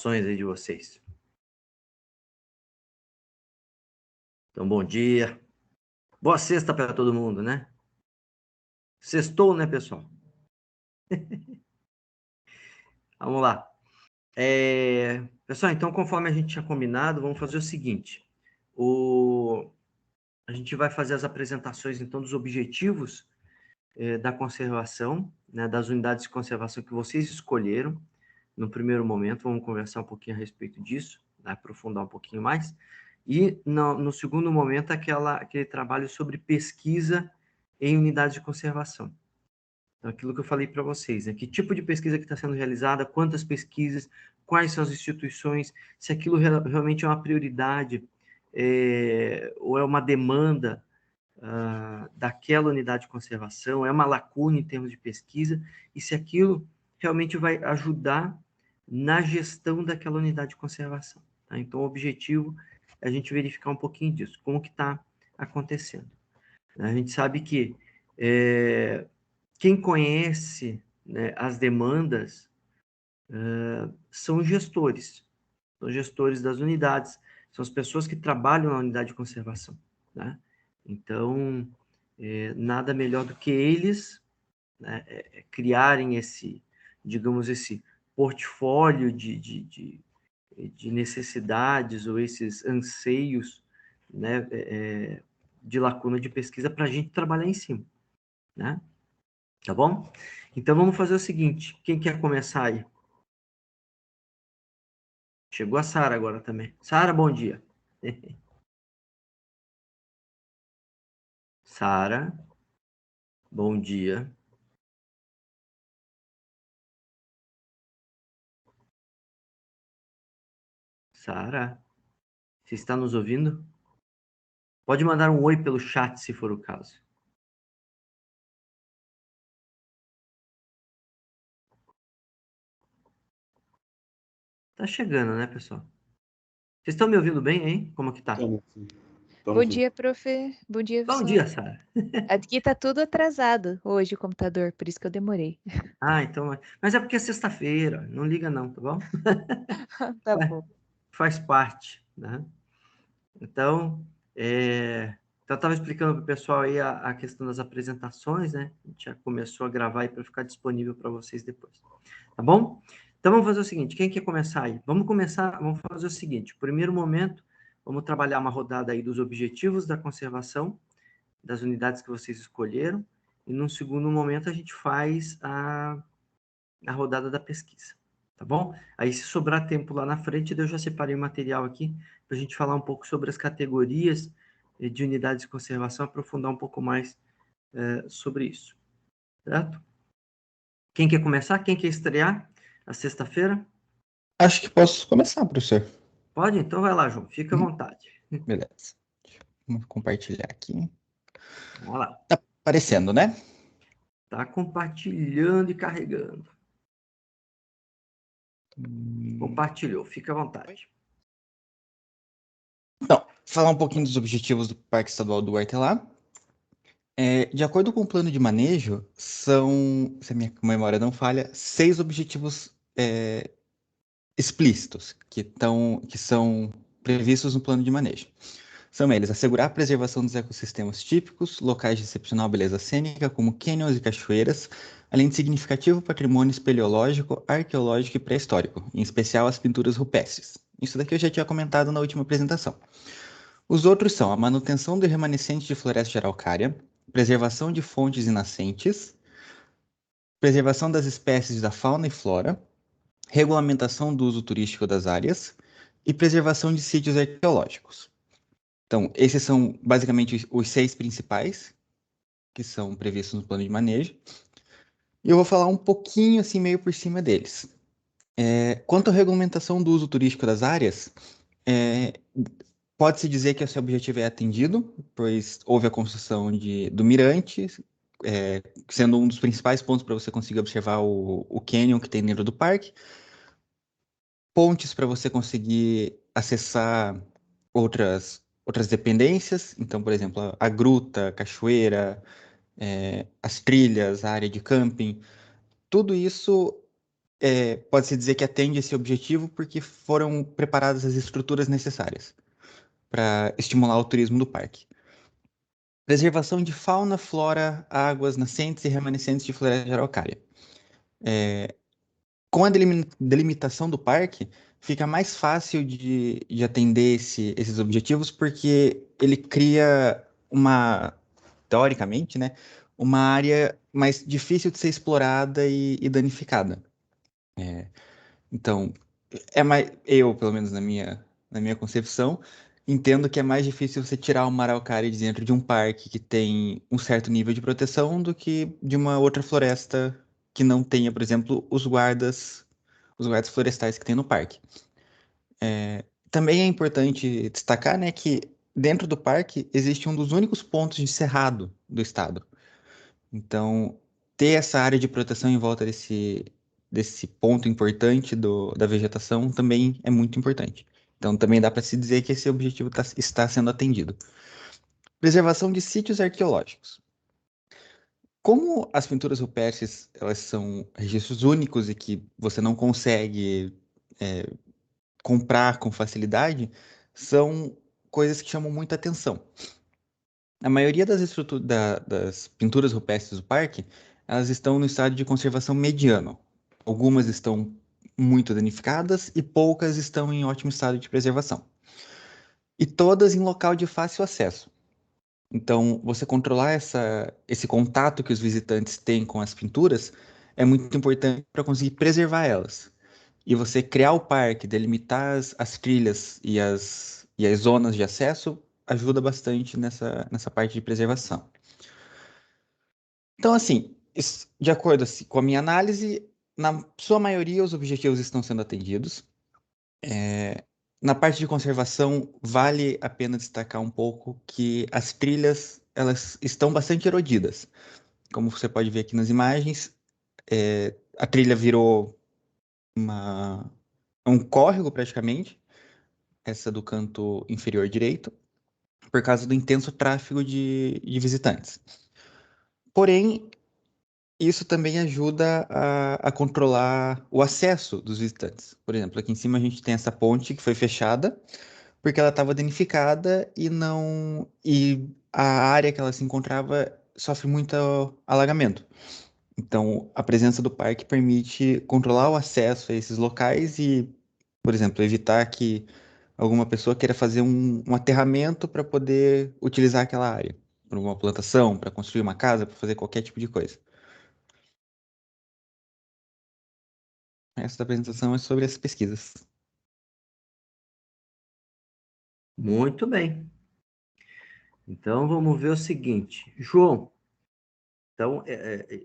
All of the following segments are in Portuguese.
aí de vocês. Então, bom dia. Boa sexta para todo mundo, né? Sextou, né, pessoal? Vamos lá. Pessoal, então, conforme a gente tinha combinado, vamos fazer o seguinte. A gente vai fazer as apresentações, então, dos objetivos da conservação, né, das unidades de conservação que vocês escolheram. No primeiro momento, vamos conversar um pouquinho a respeito disso, né, aprofundar um pouquinho mais. E no segundo momento, aquele trabalho sobre pesquisa em unidades de conservação. Então, aquilo que eu falei para vocês, né? Que tipo de pesquisa que está sendo realizada, quantas pesquisas, quais são as instituições, se aquilo realmente é uma prioridade ou é uma demanda daquela unidade de conservação, é uma lacuna em termos de pesquisa, e se aquilo realmente vai ajudar na gestão daquela unidade de conservação. Tá? Então, o objetivo é a gente verificar um pouquinho disso, como que está acontecendo. A gente sabe que quem conhece, né, as demandas são os gestores das unidades, são as pessoas que trabalham na unidade de conservação. Né? Então, nada melhor do que eles, né, criarem digamos, esse portfólio de necessidades ou esses anseios, né, de lacuna de pesquisa para a gente trabalhar em cima. Né? Tá bom? Então, vamos fazer o seguinte. Quem quer começar aí? Chegou a Sara agora também. Sara, bom dia. Sara, bom dia. Sara, você está nos ouvindo? Pode mandar um oi pelo chat, se for o caso. Tá chegando, né, pessoal? Vocês estão me ouvindo bem, hein? Como que tá? Bom dia, prof. Bom dia, Bom pessoal. dia, Sara. Aqui tá tudo atrasado hoje o computador, por isso que eu demorei. Então... Mas é porque é sexta-feira. Não liga não, tá bom? Tá bom. Faz parte, né? Então, eu estava explicando para o pessoal aí a questão das apresentações, né? A gente já começou a gravar aí para ficar disponível para vocês depois. Tá bom? Então, vamos fazer o seguinte. Quem quer começar aí? Vamos fazer o seguinte. Primeiro momento, vamos trabalhar uma rodada aí dos objetivos da conservação, das unidades que vocês escolheram. E, num segundo momento, a gente faz a rodada da pesquisa. Tá bom? Aí, se sobrar tempo lá na frente, eu já separei o material aqui para a gente falar um pouco sobre as categorias de unidades de conservação, aprofundar um pouco mais sobre isso. Certo? Quem quer começar? Quem quer estrear a sexta-feira? Acho que posso começar, professor. Pode? Então vai lá, João. Fica à vontade. Beleza. Vamos compartilhar aqui. Vamos lá. Tá aparecendo, né? Tá compartilhando e carregando. Compartilhou. Fica à vontade. Então, falar um pouquinho dos objetivos do Parque Estadual do Hortelã. De acordo com o plano de manejo, são, se a minha memória não falha, 6 objetivos explícitos que são previstos no plano de manejo. São eles: assegurar a preservação dos ecossistemas típicos, locais de excepcional beleza cênica, como cânions e cachoeiras, além de significativo patrimônio espeleológico, arqueológico e pré-histórico, em especial as pinturas rupestres. Isso daqui eu já tinha comentado na última apresentação. Os outros são a manutenção do remanescente de floresta de araucária, preservação de fontes e nascentes, preservação das espécies da fauna e flora, regulamentação do uso turístico das áreas e preservação de sítios arqueológicos. Então, esses são basicamente os 6 principais que são previstos no plano de manejo. E eu vou falar um pouquinho, assim, meio por cima deles. Quanto à regulamentação do uso turístico das áreas, pode-se dizer que esse objetivo é atendido, pois houve a construção do mirante, sendo um dos principais pontos para você conseguir observar o cânion que tem dentro do parque. Pontes para você conseguir acessar outras dependências. Então, por exemplo, a gruta, a cachoeira, as trilhas, a área de camping. Tudo isso pode-se dizer que atende esse objetivo porque foram preparadas as estruturas necessárias para estimular o turismo do parque. Preservação de fauna, flora, águas nascentes e remanescentes de floresta araucária. Com a delimitação do parque, fica mais fácil de atender esses objetivos, porque ele cria teoricamente, né, uma área mais difícil de ser explorada e danificada. Então, pelo menos na minha concepção, entendo que é mais difícil você tirar uma araucária de dentro de um parque que tem um certo nível de proteção do que de uma outra floresta que não tenha, por exemplo, os guardas florestais que tem no parque. Também é importante destacar, né, que dentro do parque existe um dos únicos pontos de cerrado do estado. Então, ter essa área de proteção em volta desse ponto importante da vegetação também é muito importante. Então, também dá para se dizer que esse objetivo está sendo atendido. Preservação de sítios arqueológicos. Como as pinturas rupestres, elas são registros únicos e que você não consegue comprar com facilidade, são coisas que chamam muita atenção. A maioria das pinturas rupestres do parque, elas estão no estado de conservação mediano. Algumas estão muito danificadas e poucas estão em ótimo estado de preservação. E todas em local de fácil acesso. Então, você controlar esse contato que os visitantes têm com as pinturas é muito importante para conseguir preservar elas. E você criar o parque, delimitar as trilhas e as zonas de acesso ajuda bastante nessa parte de preservação. Então, assim, de acordo assim, com a minha análise, na sua maioria os objetivos estão sendo atendidos. Na parte de conservação, vale a pena destacar um pouco que as trilhas elas estão bastante erodidas. Como você pode ver aqui nas imagens, a trilha virou um córrego praticamente, essa do canto inferior direito, por causa do intenso tráfego de visitantes. Porém, isso também ajuda a controlar o acesso dos visitantes. Por exemplo, aqui em cima a gente tem essa ponte que foi fechada porque ela estava danificada e a área que ela se encontrava sofre muito alagamento. Então, a presença do parque permite controlar o acesso a esses locais e, por exemplo, evitar que alguma pessoa queira fazer um aterramento para poder utilizar aquela área, para uma plantação, para construir uma casa, para fazer qualquer tipo de coisa. Essa apresentação é sobre as pesquisas. Muito bem. Então, vamos ver o seguinte. João, então,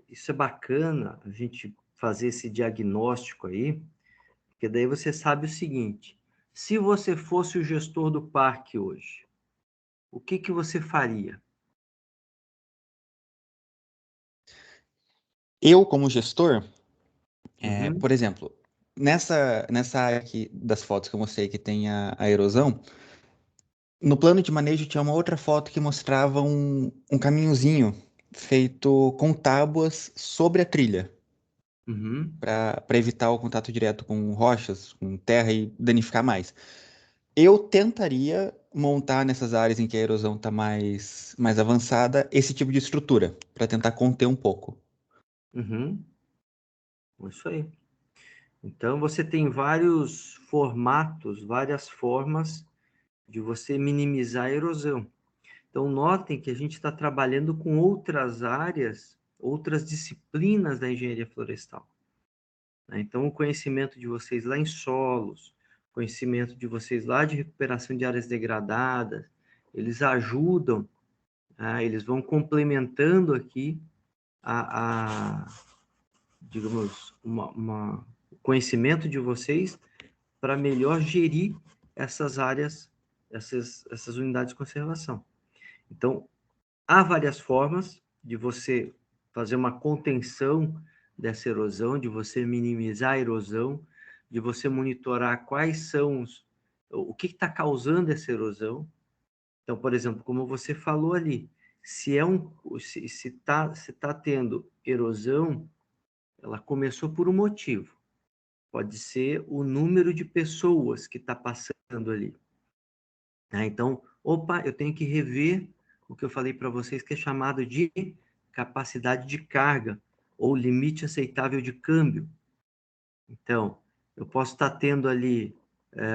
isso é bacana, a gente fazer esse diagnóstico aí, porque daí você sabe o seguinte: se você fosse o gestor do parque hoje, o que que você faria? Eu, como gestor, Uhum, por exemplo, nessa área aqui das fotos que eu mostrei que tem a erosão, no plano de manejo tinha uma outra foto que mostrava um caminhozinho feito com tábuas sobre a trilha, uhum. para evitar o contato direto com rochas, com terra e danificar mais. Eu tentaria montar nessas áreas em que a erosão está mais avançada esse tipo de estrutura, para tentar conter um pouco. Uhum, isso aí. Então, você tem vários formatos, várias formas de você minimizar a erosão. Então, notem que a gente está trabalhando com outras áreas, outras disciplinas da engenharia florestal, né? Então, o conhecimento de vocês lá em solos, conhecimento de vocês lá de recuperação de áreas degradadas, eles ajudam, eles vão complementando aqui a digamos, o conhecimento de vocês para melhor gerir essas áreas, essas unidades de conservação. Então, há várias formas de você fazer uma contenção dessa erosão, de você minimizar a erosão, de você monitorar quais são o que está causando essa erosão. Então, por exemplo, como você falou ali, se tá tendo erosão, ela começou por um motivo. pode ser o número de pessoas que está passando ali. Então, opa, eu tenho que rever o que eu falei para vocês, que é chamado de capacidade de carga, ou limite aceitável de câmbio. Então, eu posso estar tendo ali,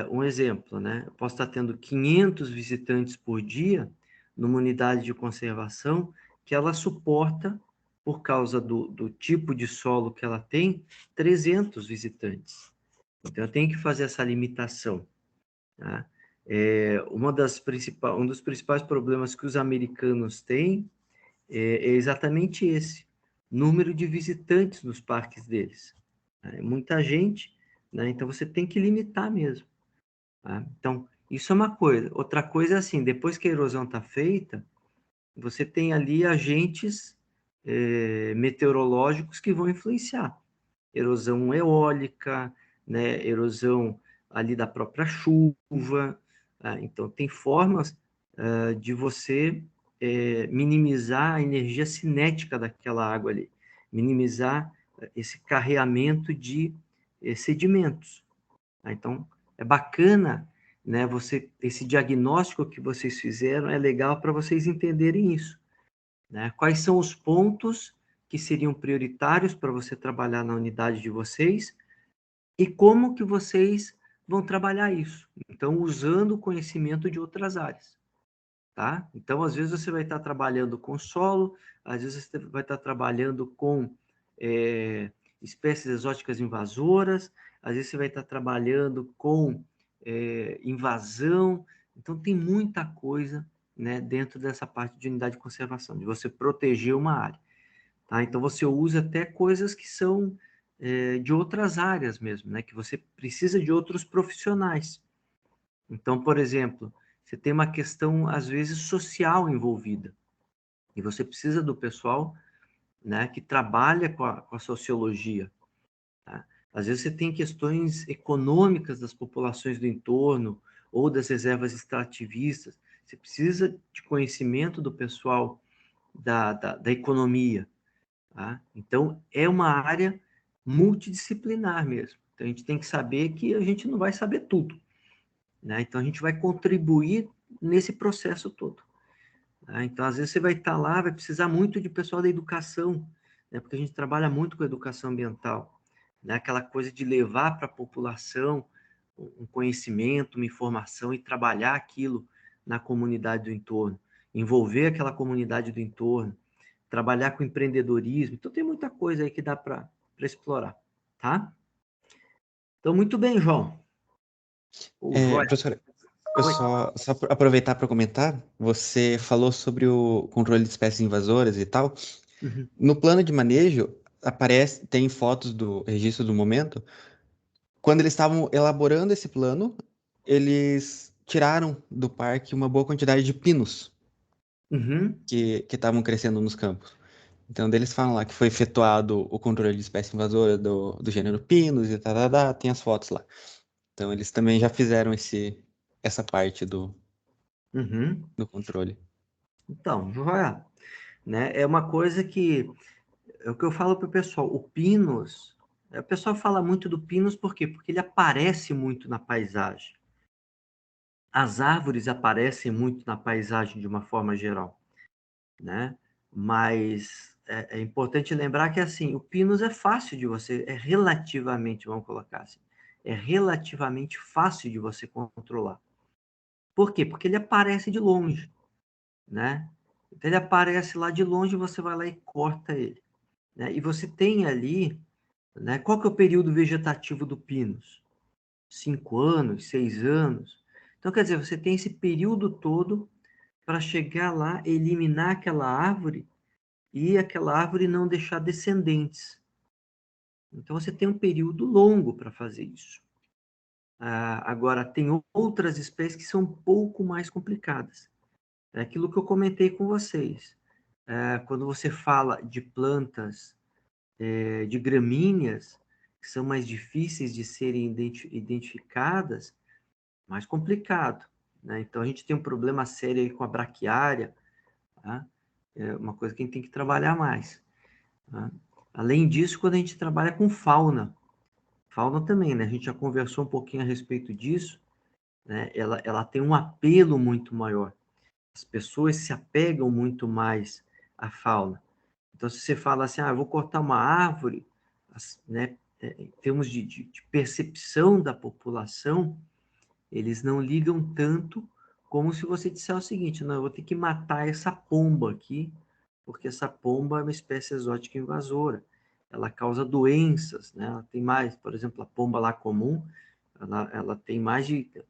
um exemplo, né? Eu posso estar tendo 500 visitantes por dia numa unidade de conservação que ela suporta, por causa do tipo de solo que ela tem, 300 visitantes. Então, eu tenho que fazer essa limitação, tá? Um dos principais problemas que os americanos têm é exatamente esse: número de visitantes nos parques deles. É muita gente, né? Então você tem que limitar mesmo. Tá? Então, isso é uma coisa. Outra coisa é assim, depois que a erosão está feita, você tem ali agentes meteorológicos que vão influenciar. Erosão eólica, né? Erosão ali da própria chuva. Tá? Então, tem formas de você minimizar a energia cinética daquela água ali, minimizar esse carreamento de sedimentos. Tá? Então, é bacana, né? Esse diagnóstico que vocês fizeram é legal para vocês entenderem isso, né? Quais são os pontos que seriam prioritários para você trabalhar na unidade de vocês e como que vocês vão trabalhar isso. Então, usando o conhecimento de outras áreas, tá? Então, às vezes você vai estar trabalhando com solo, às vezes você vai estar trabalhando com espécies exóticas invasoras, às vezes você vai estar trabalhando com invasão. Então, tem muita coisa, né, dentro dessa parte de unidade de conservação, de você proteger uma área. Tá? Então, você usa até coisas que são de outras áreas mesmo, né, que você precisa de outros profissionais. Então, por exemplo, você tem uma questão, às vezes, social envolvida, e você precisa do pessoal, né, que trabalha com a sociologia. Tá? Às vezes você tem questões econômicas das populações do entorno ou das reservas extrativistas. Você precisa de conhecimento do pessoal da economia. Tá? Então, é uma área multidisciplinar mesmo. Então, a gente tem que saber que a gente não vai saber tudo, né? Então, a gente vai contribuir nesse processo todo. Tá? Então, às vezes você vai estar lá, vai precisar muito de pessoal da educação, né? Porque a gente trabalha muito com educação ambiental, né? Aquela coisa de levar para a população um conhecimento, uma informação e trabalhar aquilo na comunidade do entorno, envolver aquela comunidade do entorno, trabalhar com empreendedorismo. Então, tem muita coisa aí que dá para explorar, tá? Então, muito bem, João. Joia. Professor, eu Oi. só aproveitar para comentar, você falou sobre o controle de espécies invasoras e tal. Uhum. No plano de manejo, tem fotos do registro do momento. Quando eles estavam elaborando esse plano, eles tiraram do parque uma boa quantidade de pinos Uhum. que estavam crescendo nos campos. Então, eles falam lá que foi efetuado o controle de espécie invasora do gênero Pinus e tal, tem as fotos lá. Então, eles também já fizeram essa parte Uhum. do controle. Então, joia, né? É uma coisa que é o que eu falo para o pessoal. O Pinus, o pessoal fala muito do Pinus por quê? Porque ele aparece muito na paisagem. As árvores aparecem muito na paisagem de uma forma geral, né? Mas é importante lembrar que assim, o Pinus é fácil de você, é relativamente, vamos colocar assim, é relativamente fácil de você controlar. Por quê? Porque ele aparece de longe, né? Então ele aparece lá de longe, você vai lá e corta ele, né? E você tem ali, né? Qual que é o período vegetativo do Pinus? 5 anos, 6 anos. Então, quer dizer, você tem esse período todo para chegar lá, eliminar aquela árvore e aquela árvore não deixar descendentes. Então, você tem um período longo para fazer isso. Agora, tem outras espécies que são um pouco mais complicadas. É aquilo que eu comentei com vocês. Quando você fala de plantas, de gramíneas, que são mais difíceis de serem identificadas, mais complicado, né? Então, a gente tem um problema sério aí com a braquiária, tá? É uma coisa que a gente tem que trabalhar mais, tá? Além disso, quando a gente trabalha com fauna, Fauna também, né? A gente já conversou um pouquinho a respeito disso, né? Ela tem um apelo muito maior. As pessoas se apegam muito mais à fauna. Então, se você fala assim, eu vou cortar uma árvore, né? Em termos de percepção da população, eles não ligam tanto como se você disser o seguinte, não, eu vou ter que matar essa pomba aqui, porque essa pomba é uma espécie exótica invasora. Ela causa doenças, né? Ela tem mais, por exemplo, a pomba lá comum, ela tem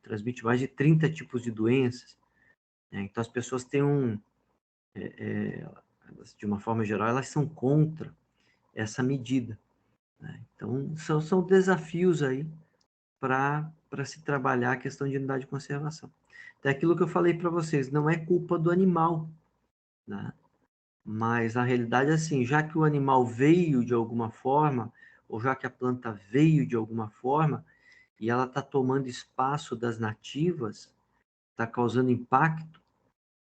transmite mais de 30 tipos de doenças, né? Então as pessoas têm de uma forma geral, elas são contra essa medida, né? Então são desafios aí para se trabalhar a questão de unidade de conservação. É aquilo que eu falei para vocês, não é culpa do animal, né? Mas a realidade é assim, já que o animal veio de alguma forma, ou já que a planta veio de alguma forma, e ela está tomando espaço das nativas, está causando impacto,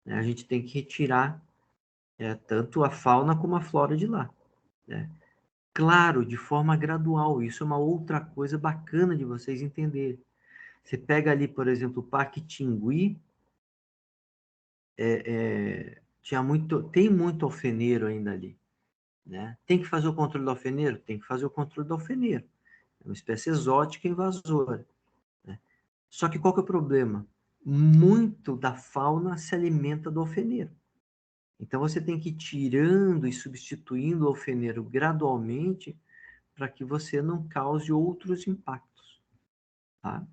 né, a gente tem que retirar tanto a fauna como a flora de lá, né? Claro, de forma gradual, isso é uma outra coisa bacana de vocês entenderem. Você pega ali, por exemplo, o Parque Tingui, tem muito alfeneiro ainda ali, né? Tem que fazer o controle do alfeneiro? Tem que fazer o controle do alfeneiro. É uma espécie exótica invasora, né? Só que qual que é o problema? Muito da fauna se alimenta do alfeneiro. Então você tem que ir tirando e substituindo o alfeneiro gradualmente para que você não cause outros impactos, tá?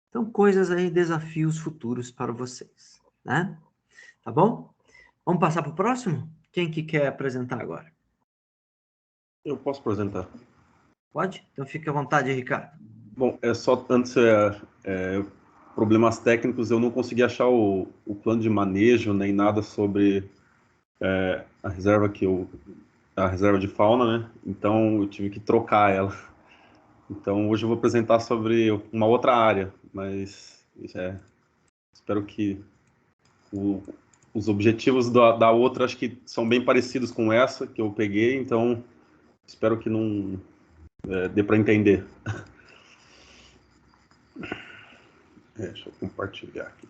Então, coisas aí, desafios futuros para vocês, né? Tá bom? Vamos passar para o próximo? Quem que quer apresentar agora? Eu posso apresentar. Pode? Então fique à vontade, Ricardo. Bom, só antes, problemas técnicos, eu não consegui achar o plano de manejo, nem nada sobre a reserva a reserva de fauna, né? Então eu tive que trocar ela. Então hoje eu vou apresentar sobre uma outra área, mas espero que os objetivos da outra acho que são bem parecidos com essa que eu peguei, então espero que não dê para entender. Deixa eu compartilhar aqui.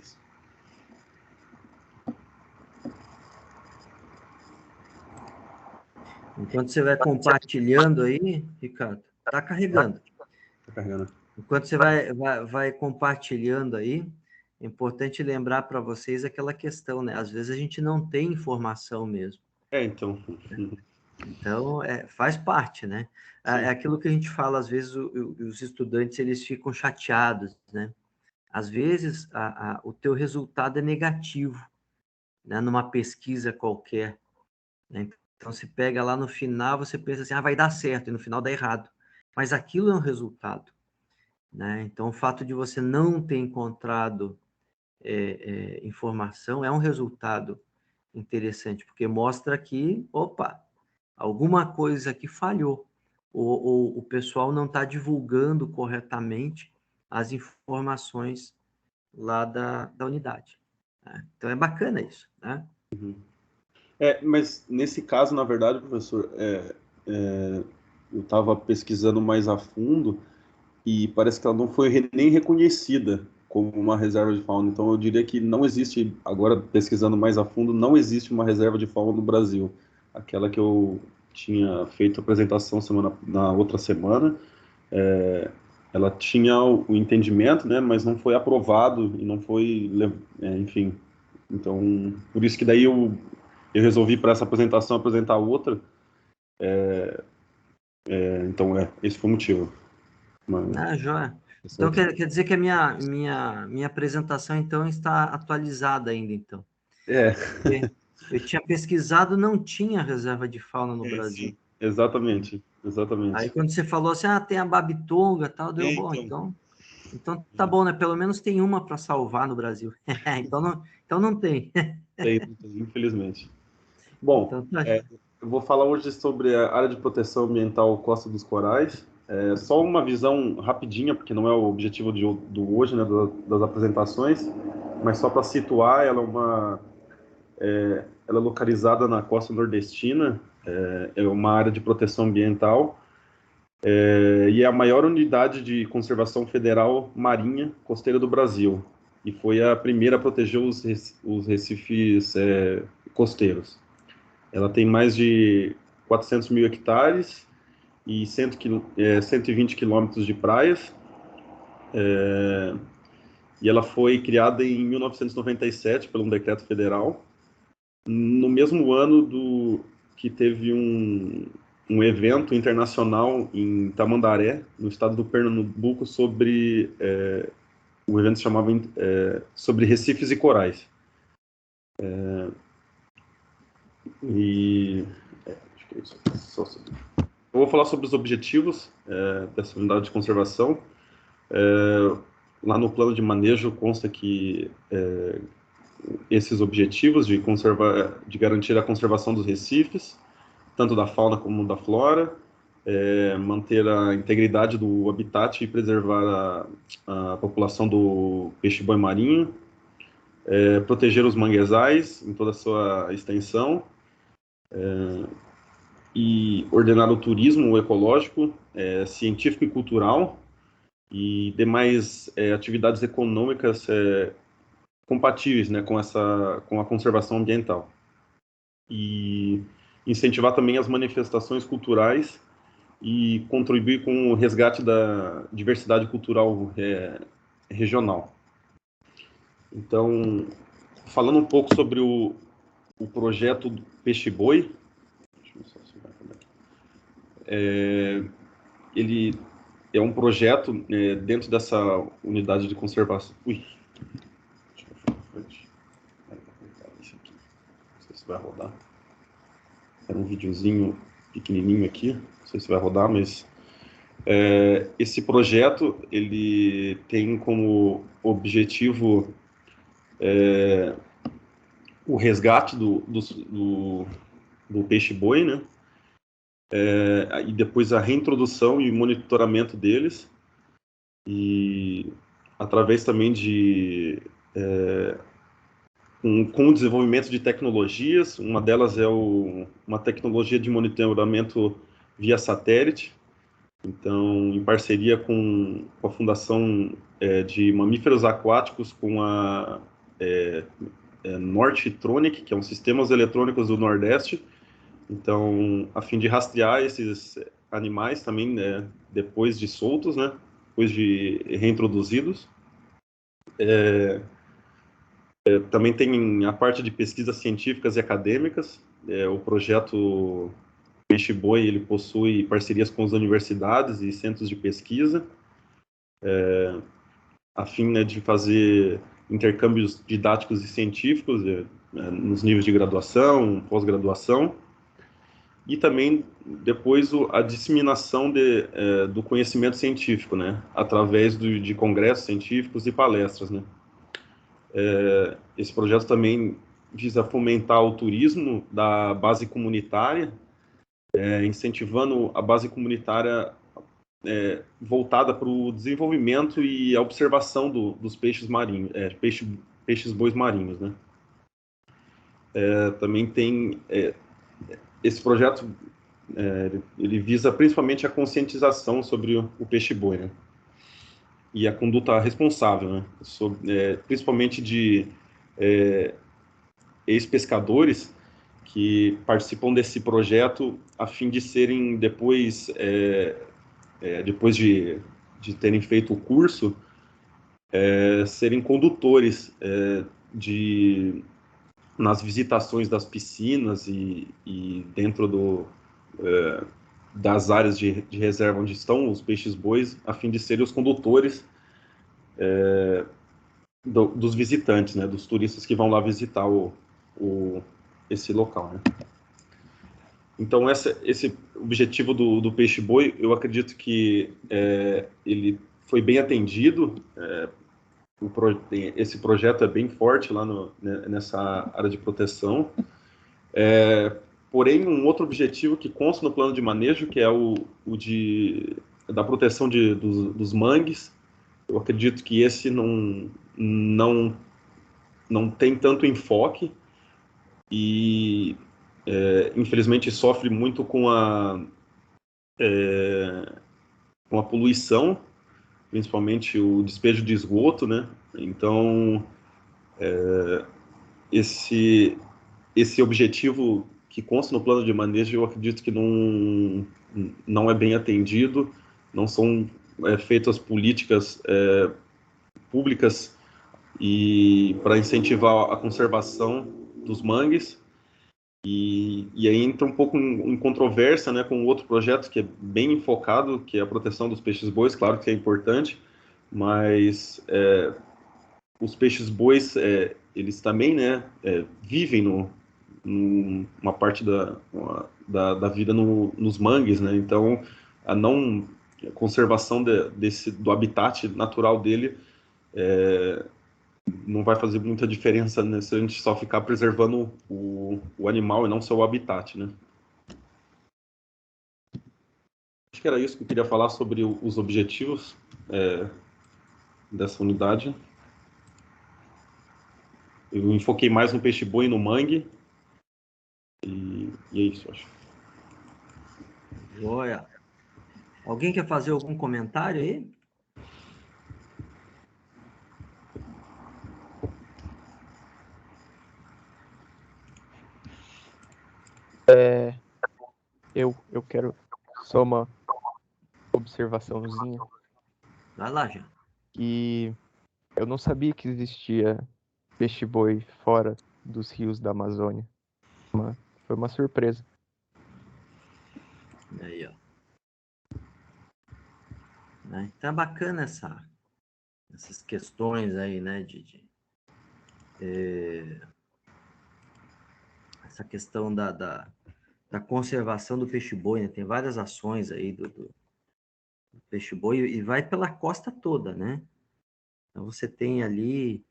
Enquanto você vai compartilhando aí, Ricardo, tá carregando. Tá carregando. Enquanto você vai compartilhando aí, é importante lembrar para vocês aquela questão, né? Às vezes a gente não tem informação mesmo. Então. Então, faz parte, né? É aquilo que a gente fala, às vezes os estudantes eles ficam chateados, né? Às vezes o teu resultado é negativo, né? Numa pesquisa qualquer, né? Então, você pega lá no final, você pensa assim, vai dar certo, e no final dá errado. Mas aquilo é um resultado, né? Então, o fato de você não ter encontrado informação é um resultado interessante, porque mostra que, opa, alguma coisa aqui falhou, ou o pessoal não está divulgando corretamente as informações lá da unidade, né? Então, é bacana isso, né? Mas nesse caso, na verdade, professor, eu estava pesquisando mais a fundo e parece que ela não foi nem reconhecida como uma reserva de fauna. Então, eu diria que não existe, agora pesquisando mais a fundo, não existe uma reserva de fauna no Brasil. Aquela que eu tinha feito a apresentação na outra semana, ela tinha o entendimento, né, mas não foi aprovado e não foi, enfim. Então, por isso que daí eu resolvi para essa apresentação apresentar outra. Então, esse foi o motivo. Joia. Então, quer dizer que a minha apresentação, então, está atualizada ainda, então. Eu tinha pesquisado, não tinha reserva de fauna no Brasil. Sim, exatamente. Aí, quando você falou assim, tem a Babitonga e tal, deu bom, então tá bom, né? Pelo menos tem uma para salvar no Brasil. Então não tem. Tem, infelizmente. Bom, Então, tá. eu vou falar hoje sobre a área de proteção ambiental Costa dos Corais. Só uma visão rapidinha, porque não é o objetivo do hoje, né, das apresentações, mas só para situar, ela é localizada na costa nordestina, é uma área de proteção ambiental e é a maior unidade de conservação federal marinha costeira do Brasil, e foi a primeira a proteger os recifes costeiros. Ela tem mais de 400 mil hectares e 120 quilômetros de praias, e ela foi criada em 1997 por um decreto federal, no mesmo ano que teve um evento internacional em Tamandaré, no estado do Pernambuco, sobre o evento se chamava sobre recifes e corais. Acho que é isso. Eu vou falar sobre os objetivos dessa unidade de conservação. Lá no plano de manejo consta que esses objetivos de garantir a conservação dos recifes, tanto da fauna como da flora, manter a integridade do habitat e preservar a população do peixe-boi marinho, proteger os manguezais em toda a sua extensão, e ordenar o turismo ecológico, científico e cultural, e demais atividades econômicas compatíveis, né, com a conservação ambiental. E incentivar também as manifestações culturais e contribuir com o resgate da diversidade cultural regional. Então, falando um pouco sobre o projeto do Peixe-Boi, ele é um projeto dentro dessa unidade de conservação. Não sei se vai rodar. Era um videozinho pequenininho aqui, não sei se vai rodar, mas esse projeto ele tem como objetivo o resgate do peixe-boi, né? E depois a reintrodução e monitoramento deles, e através também de com o desenvolvimento de tecnologias. Uma delas é uma tecnologia de monitoramento via satélite, então em parceria com a Fundação de Mamíferos Aquáticos, com a Nortetronic, que é um sistemas eletrônicos do Nordeste. Então, a fim de rastrear esses animais também, depois de soltos, né, depois de reintroduzidos. Também tem a parte de pesquisas científicas e acadêmicas. O projeto Peixe-Boi, ele possui parcerias com as universidades e centros de pesquisa, a fim, né, de fazer intercâmbios didáticos e científicos nos níveis de graduação, pós-graduação, e também depois a disseminação do conhecimento científico, né, através de congressos científicos e palestras, né. Esse projeto também visa fomentar o turismo da base comunitária, incentivando a base comunitária voltada para o desenvolvimento e a observação dos peixes marinhos, peixes-bois marinhos, né. Também tem esse projeto, ele visa principalmente a conscientização sobre o peixe-boi, né, e a conduta responsável, né, principalmente de ex-pescadores que participam desse projeto a fim de serem depois de terem feito o curso, serem condutores nas visitações das piscinas e dentro das áreas de reserva onde estão os peixes-bois, a fim de serem os condutores dos visitantes, né, dos turistas que vão lá visitar esse local, né. Então, esse objetivo do peixe-boi, eu acredito que ele foi bem atendido. Esse projeto é bem forte lá nessa área de proteção. Porém, um outro objetivo que consta no plano de manejo, que é da proteção dos mangues, eu acredito que esse não tem tanto enfoque e, infelizmente, sofre muito com com a poluição, principalmente o despejo de esgoto, né? Então, esse objetivo que consta no plano de manejo, eu acredito que não é bem atendido, não são feitas políticas públicas e para incentivar a conservação dos mangues. E aí entra um pouco em controvérsia, né, com outro projeto que é bem focado, que é a proteção dos peixes-bois. Claro que é importante, mas os peixes-bois, eles também, né, vivem numa parte da vida nos mangues, né? Então, a não conservação do habitat natural dele não vai fazer muita diferença, né, se a gente só ficar preservando o animal e não só o habitat, né? Acho que era isso que eu queria falar sobre os objetivos dessa unidade. Eu enfoquei mais no peixe-boi e no mangue. E é isso, acho. Joia. Alguém quer fazer algum comentário aí? Eu quero só uma observaçãozinha, Vai lá, Jean. que eu não sabia que existia peixe-boi fora dos rios da Amazônia. Foi uma surpresa. Aí, ó. Né? Então é bacana essas questões aí, né, essa questão da conservação do peixe-boi, né? Tem várias ações aí do peixe-boi e vai pela costa toda, né? Então você tem ali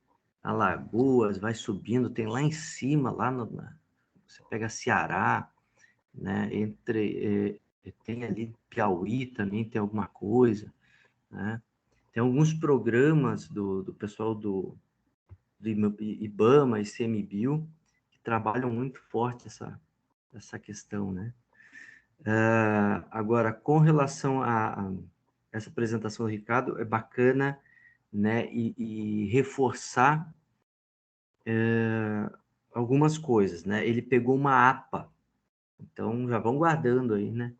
Alagoas, vai subindo, tem lá em cima, você pega Ceará, né? Tem ali Piauí também, tem alguma coisa, né? Tem alguns programas do pessoal do IBAMA e CMBio que trabalham muito forte essa questão, né? Agora, com relação a essa apresentação do Ricardo, é bacana, né, e reforçar algumas coisas, né? Ele pegou uma APA, então já vão guardando aí, né?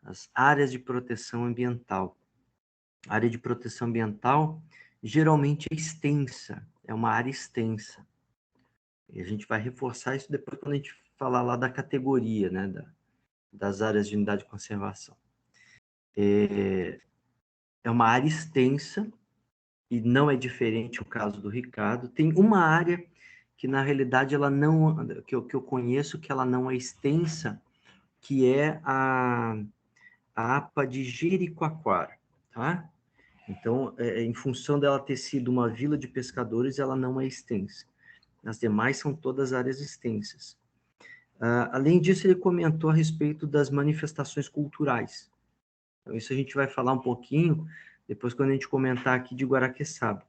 As áreas de proteção ambiental. A área de proteção ambiental geralmente é extensa, é uma área extensa. E a gente vai reforçar isso depois quando a gente falar lá da categoria, né, das áreas de unidade de conservação. É uma área extensa, e não é diferente o caso do Ricardo. Tem uma área que, na realidade, ela não, que eu conheço, que ela não é extensa, que é a APA de Jericoacoara, tá? Então, em função dela ter sido uma vila de pescadores, ela não é extensa. As demais são todas áreas extensas. Além disso, ele comentou a respeito das manifestações culturais. Então, isso a gente vai falar um pouquinho depois quando a gente comentar aqui de Guaraqueçaba.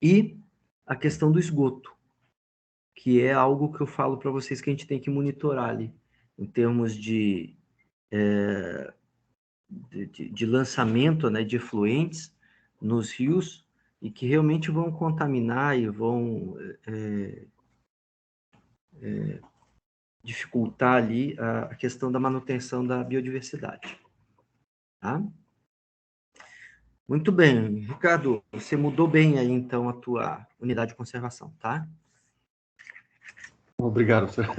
E a questão do esgoto, que é algo que eu falo para vocês que a gente tem que monitorar ali, em termos de lançamento, né, de efluentes nos rios, e que realmente vão contaminar e vão dificultar ali a questão da manutenção da biodiversidade. Tá? Muito bem, Ricardo, você mudou bem aí, então, a tua unidade de conservação, tá? Obrigado, senhor.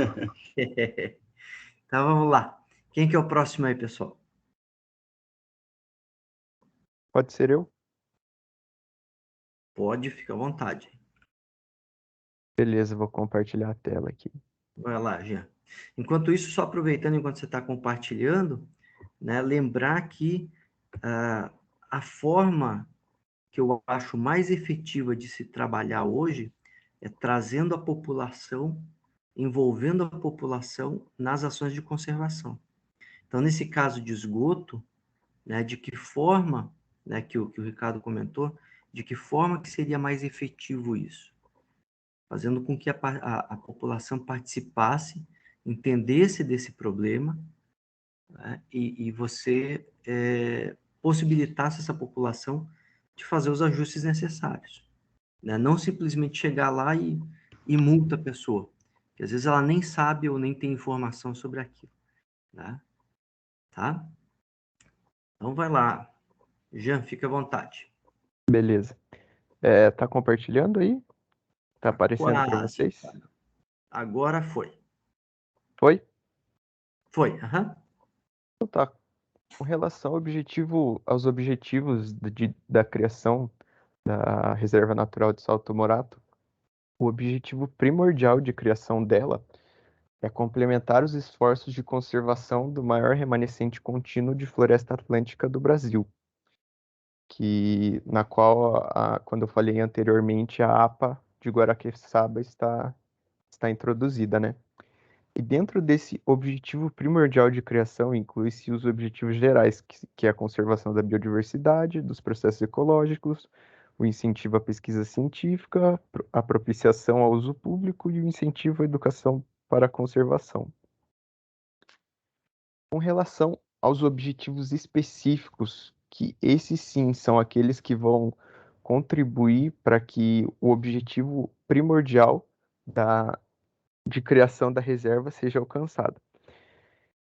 Então, vamos lá. Quem que é o próximo aí, pessoal? Pode ser eu? Pode, fica à vontade. Beleza, vou compartilhar a tela aqui. Vai lá, Jean. Enquanto isso, só aproveitando enquanto você está compartilhando, né, lembrar que a forma que eu acho mais efetiva de se trabalhar hoje é trazendo a população, envolvendo a população nas ações de conservação. Então, nesse caso de esgoto, né, de que forma, né, que o Ricardo comentou, de que forma que seria mais efetivo isso? Fazendo com que a população participasse, entendesse desse problema, né, e você possibilitasse essa população de fazer os ajustes necessários, né? Não simplesmente chegar lá e multa a pessoa, que às vezes ela nem sabe ou nem tem informação sobre aquilo, né? Tá? Então vai lá, Jean, fica à vontade. Beleza. Tá compartilhando aí? Tá aparecendo para Quase. vocês? Agora foi. Foi? Foi, aham. Então tá. Com relação aos objetivos da criação da Reserva Natural de Salto Morato, o objetivo primordial de criação dela é complementar os esforços de conservação do maior remanescente contínuo de floresta atlântica do Brasil, na qual, quando eu falei anteriormente, a APA de Guaraqueçaba está introduzida, né? E dentro desse objetivo primordial de criação, inclui-se os objetivos gerais, que é a conservação da biodiversidade, dos processos ecológicos, o incentivo à pesquisa científica, a propiciação ao uso público e o incentivo à educação para a conservação. Com relação aos objetivos específicos, que esses sim são aqueles que vão contribuir para que o objetivo primordial de criação da reserva seja alcançado.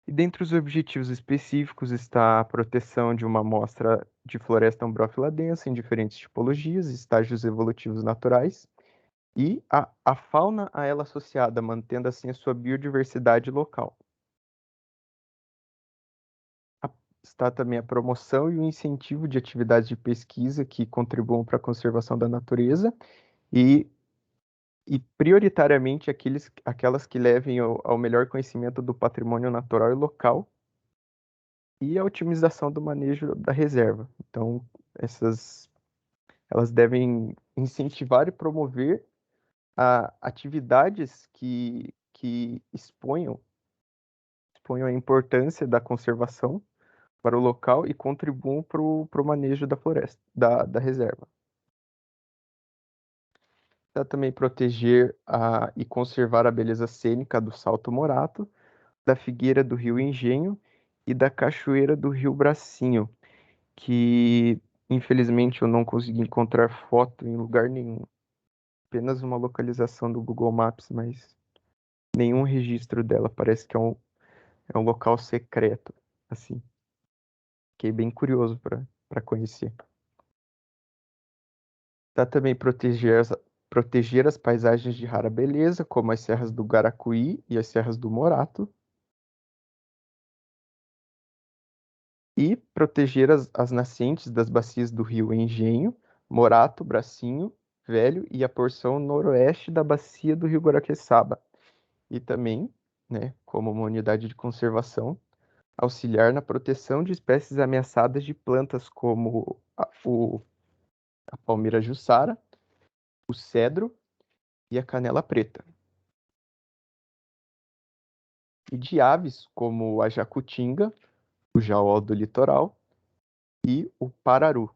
E dentre os objetivos específicos está a proteção de uma amostra de floresta umbrófila densa em diferentes tipologias, estágios evolutivos naturais, e a fauna a ela associada, mantendo assim a sua biodiversidade local. Está também a promoção e o incentivo de atividades de pesquisa que contribuam para a conservação da natureza e prioritariamente aquelas que levem ao melhor conhecimento do patrimônio natural e local e a otimização do manejo da reserva. Então, elas devem incentivar e promover atividades que exponham a importância da conservação para o local e contribuam para o manejo da floresta, da reserva. Para também proteger e conservar a beleza cênica do Salto Morato, da figueira do Rio Engenho e da cachoeira do Rio Bracinho, que infelizmente eu não consegui encontrar foto em lugar nenhum. Apenas uma localização do Google Maps, mas nenhum registro dela. Parece que é um local secreto, assim. Fiquei bem curioso para conhecer. Tá também proteger as paisagens de rara beleza, como as serras do Garacuí e as serras do Morato. E proteger as nascentes das bacias do rio Engenho, Morato, Bracinho, Velho e a porção noroeste da bacia do rio Guaraqueçaba. E também, né, como uma unidade de conservação, auxiliar na proteção de espécies ameaçadas de plantas como a palmeira jussara, o cedro e a canela preta. E de aves como a jacutinga, o jauol do litoral e o pararu.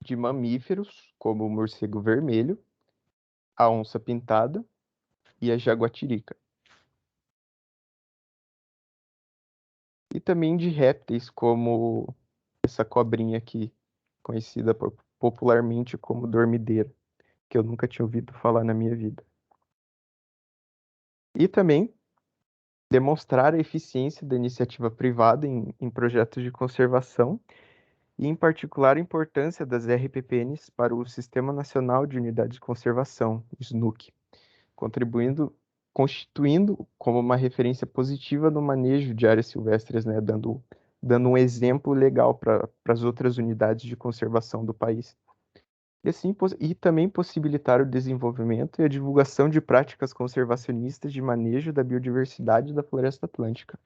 De mamíferos como o morcego vermelho, a onça-pintada e a jaguatirica. E também de répteis como essa cobrinha aqui, conhecida popularmente como dormideira, que eu nunca tinha ouvido falar na minha vida. E também demonstrar a eficiência da iniciativa privada em projetos de conservação e, em particular, a importância das RPPNs para o Sistema Nacional de Unidades de Conservação, SNUC, constituindo como uma referência positiva no manejo de áreas silvestres, né, dando um exemplo legal para as outras unidades de conservação do país. E também possibilitar o desenvolvimento e a divulgação de práticas conservacionistas de manejo da biodiversidade da floresta atlântica.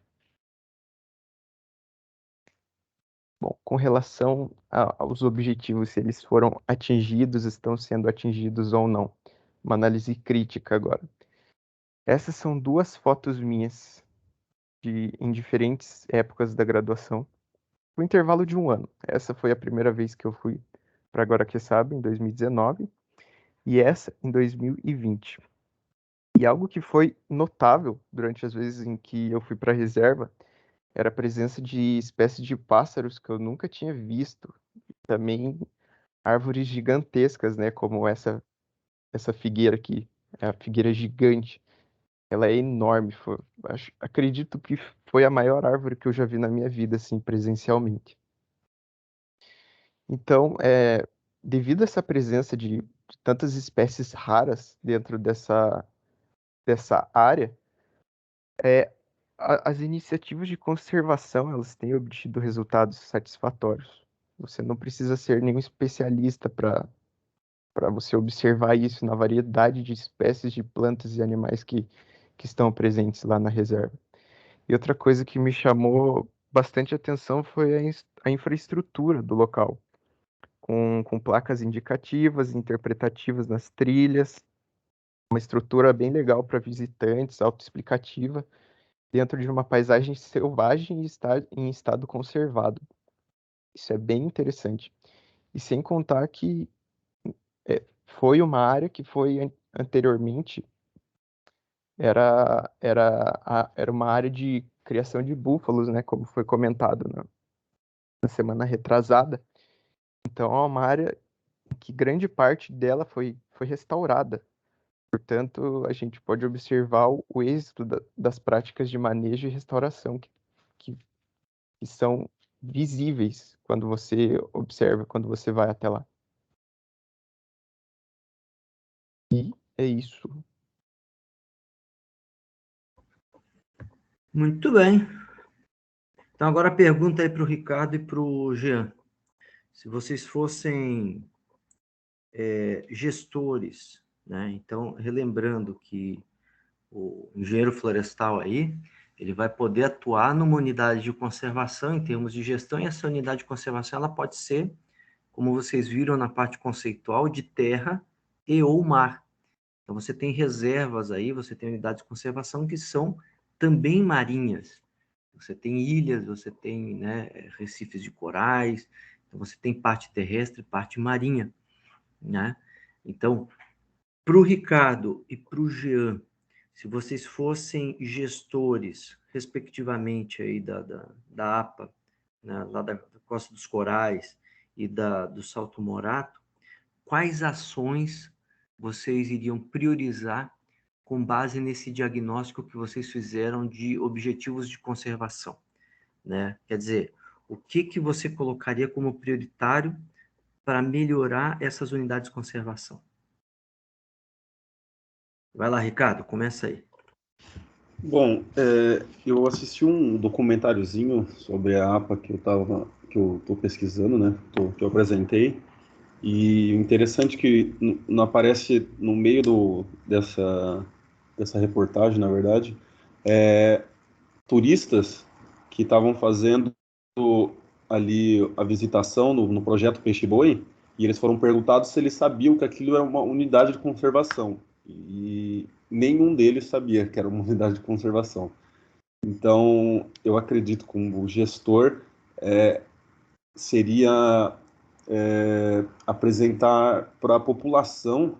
Bom, com relação aos objetivos, se eles foram atingidos, estão sendo atingidos ou não. Uma análise crítica agora. Essas são duas fotos minhas em diferentes épocas da graduação, no intervalo de um ano. Essa foi a primeira vez que eu fui para Guaraqueçaba, em 2019, e essa em 2020. E algo que foi notável durante as vezes em que eu fui para a reserva era a presença de espécies de pássaros que eu nunca tinha visto. Também árvores gigantescas, né? Como essa figueira aqui, é a figueira gigante. Ela é enorme. Acredito que foi a maior árvore que eu já vi na minha vida, assim, presencialmente. Então, devido a essa presença de tantas espécies raras dentro dessa área, as iniciativas de conservação, elas têm obtido resultados satisfatórios. Você não precisa ser nenhum especialista para você observar isso na variedade de espécies de plantas e animais que estão presentes lá na reserva. E outra coisa que me chamou bastante atenção foi a infraestrutura do local, com placas indicativas, interpretativas nas trilhas, uma estrutura bem legal para visitantes, autoexplicativa, dentro de uma paisagem selvagem e em estado conservado. Isso é bem interessante. E sem contar que foi uma área que foi anteriormente era uma área de criação de búfalos, né, como foi comentado na semana retrasada. Então é uma área que grande parte dela foi restaurada. Portanto, a gente pode observar o êxito das práticas de manejo e restauração que, que são visíveis quando você observa, quando você vai até lá. E é isso. Muito bem. Então, agora a pergunta aí para o Ricardo e para o Jean. Se vocês fossem gestores, né? Então, relembrando que o engenheiro florestal aí, ele vai poder atuar numa unidade de conservação em termos de gestão, e essa unidade de conservação ela pode ser, como vocês viram na parte conceitual, de terra e ou mar. Então, você tem reservas aí, você tem unidades de conservação que são também marinhas. Você tem ilhas, você tem, né, recifes de corais, então você tem parte terrestre, parte marinha, né? Então, para o Ricardo e para o Jean, se vocês fossem gestores, respectivamente, aí da APA, né, lá da Costa dos Corais e do Salto Morato, quais ações vocês iriam priorizar com base nesse diagnóstico que vocês fizeram de objetivos de conservação, né? Quer dizer, o que você colocaria como prioritário para melhorar essas unidades de conservação? Vai lá, Ricardo, começa aí. Bom, eu assisti um documentáriozinho sobre a APA que eu tô pesquisando, né? Que eu apresentei. E o interessante é que não aparece no meio dessa reportagem, na verdade, turistas que estavam fazendo ali a visitação no projeto Peixe Boi, e eles foram perguntados se eles sabiam que aquilo era uma unidade de conservação. E nenhum deles sabia que era uma unidade de conservação. Então, eu acredito como gestor seria apresentar para a população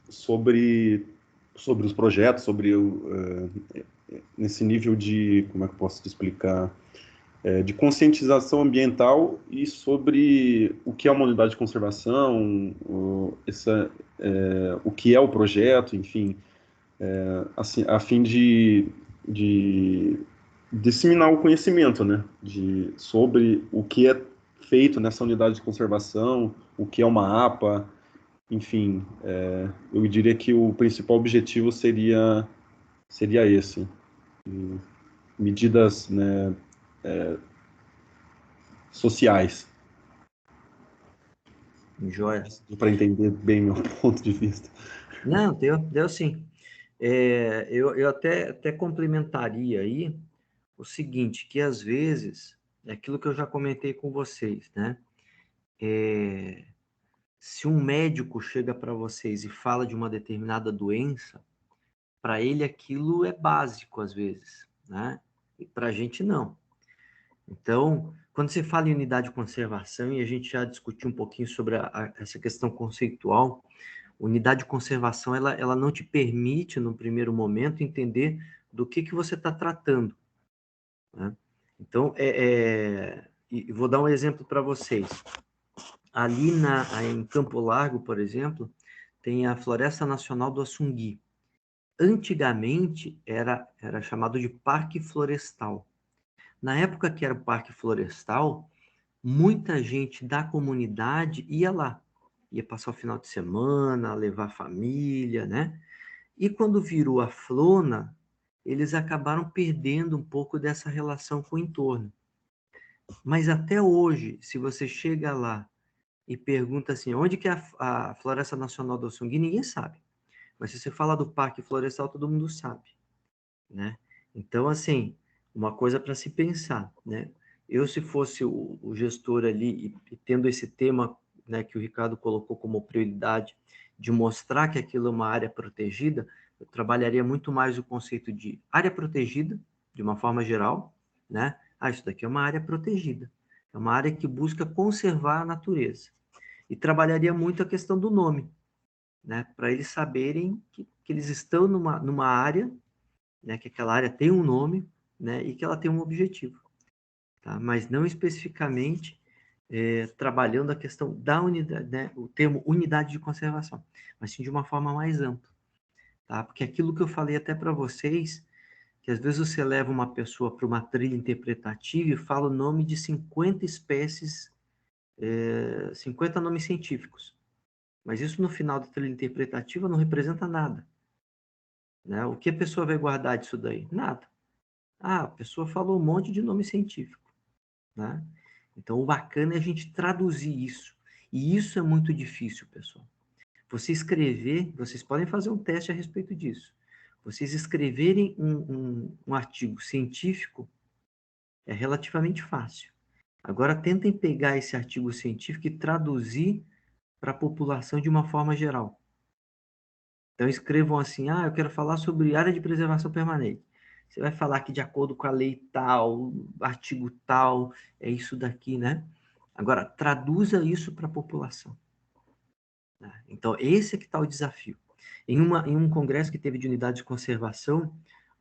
sobre os projetos, nesse nível de, como é que eu posso te explicar, de conscientização ambiental e sobre o que é uma unidade de conservação, o que é o projeto, enfim, assim, a fim de disseminar o conhecimento, né, sobre o que é feito nessa unidade de conservação, o que é uma APA, enfim, eu diria que o principal objetivo seria esse, medidas, né, sociais, Joia. para entender bem meu ponto de vista. Não, deu sim. Eu até complementaria aí o seguinte, que às vezes, é aquilo que eu já comentei com vocês, né? Se um médico chega para vocês e fala de uma determinada doença, para ele aquilo é básico às vezes, né? E para a gente não. Então, quando você fala em unidade de conservação, e a gente já discutiu um pouquinho sobre essa questão conceitual, Unidade de conservação, ela não te permite, no primeiro momento, entender do que você está tratando, né? Então, e vou dar um exemplo para vocês. Ali em Campo Largo, por exemplo, tem a Floresta Nacional do Assungui. Antigamente, era chamado de Parque Florestal. Na época que era o Parque Florestal, muita gente da comunidade ia lá. Ia passar o final de semana, levar a família, né? E quando virou a Flona, eles acabaram perdendo um pouco dessa relação com o entorno. Mas até hoje, se você chega lá e pergunta assim, onde que é a Floresta Nacional do Assungui, ninguém sabe. Mas se você fala do Parque Florestal, todo mundo sabe, né? Então, assim, uma coisa para se pensar, né? Eu, se fosse o gestor ali e tendo esse tema, né, que o Ricardo colocou como prioridade de mostrar que aquilo é uma área protegida, eu trabalharia muito mais o conceito de área protegida, de uma forma geral, né? Ah, isso daqui é uma área protegida. É uma área que busca conservar a natureza. E trabalharia muito a questão do nome, né? Para eles saberem que eles estão numa área, né? Que aquela área tem um nome, né? E que ela tem um objetivo, tá? Mas não especificamente trabalhando a questão da unidade, né? O termo unidade de conservação, mas sim de uma forma mais ampla, tá? Porque aquilo que eu falei até para vocês, que às vezes você leva uma pessoa para uma trilha interpretativa e fala o nome de 50 espécies, 50 nomes científicos. Mas isso no final da trilha interpretativa não representa nada, né? O que a pessoa vai guardar disso daí? Nada. Ah, a pessoa falou um monte de nome científico, né? Então, o bacana é a gente traduzir isso. E isso é muito difícil, pessoal. Você escrever, vocês podem fazer um teste a respeito disso. Vocês escreverem um artigo científico é relativamente fácil. Agora, tentem pegar esse artigo científico e traduzir para a população de uma forma geral. Então, escrevam assim, eu quero falar sobre área de preservação permanente. Você vai falar que de acordo com a lei tal, artigo tal, é isso daqui, né? Agora, traduza isso para a população, né? Então, esse é que está o desafio. Em um congresso que teve de unidade de conservação,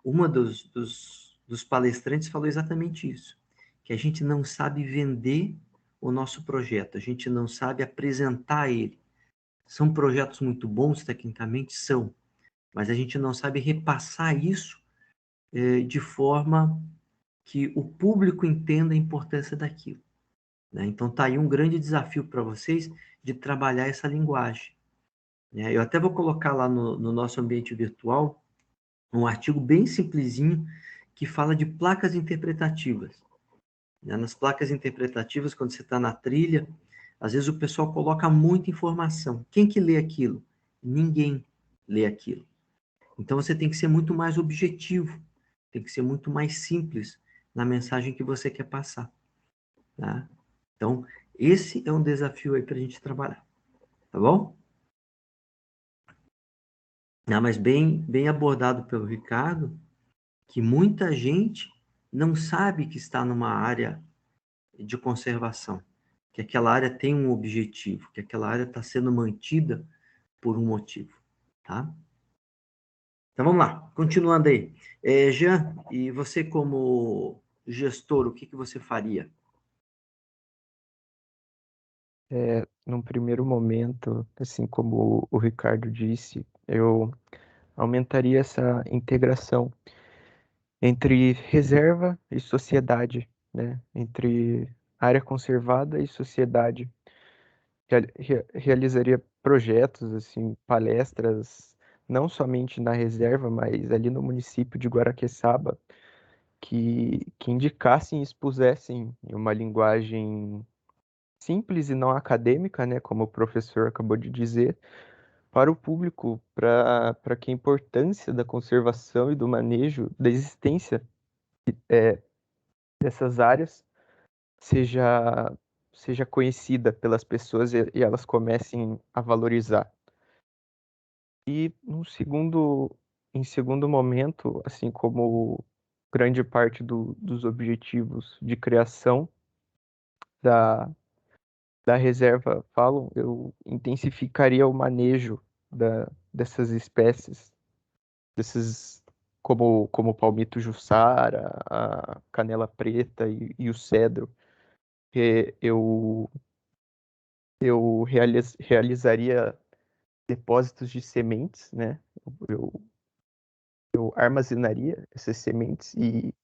uma dos palestrantes falou exatamente isso, que a gente não sabe vender o nosso projeto, a gente não sabe apresentar ele. São projetos muito bons, tecnicamente, são, mas a gente não sabe repassar isso de forma que o público entenda a importância daquilo, né? Então, está aí um grande desafio para vocês de trabalhar essa linguagem, né? Eu até vou colocar lá no nosso ambiente virtual um artigo bem simplesinho que fala de placas interpretativas, né? Nas placas interpretativas, quando você está na trilha, às vezes o pessoal coloca muita informação. Quem que lê aquilo? Ninguém lê aquilo. Então, você tem que ser muito mais objetivo, tem que ser muito mais simples na mensagem que você quer passar, tá? Então, esse é um desafio aí para a gente trabalhar, tá bom? Mas bem abordado pelo Ricardo, que muita gente não sabe que está numa área de conservação, que aquela área tem um objetivo, que aquela área está sendo mantida por um motivo, tá? Então vamos lá, continuando aí. Jean, e você como gestor, o que você faria? Num primeiro momento, assim como o Ricardo disse, eu aumentaria essa integração entre reserva e sociedade, né? Entre área conservada e sociedade. Realizaria projetos, assim, palestras, não somente na reserva, mas ali no município de Guaraqueçaba, que indicassem e expusessem em uma linguagem simples e não acadêmica, né, como o professor acabou de dizer, para o público, para que a importância da conservação e do manejo, da existência dessas áreas seja, seja conhecida pelas pessoas e elas comecem a valorizar. E em segundo momento, assim como grande parte dos objetivos de criação da reserva falam, eu intensificaria o manejo dessas espécies, como o palmito jussara, a canela preta e o cedro, eu realizaria depósitos de sementes, né? Eu, eu armazenaria essas sementes e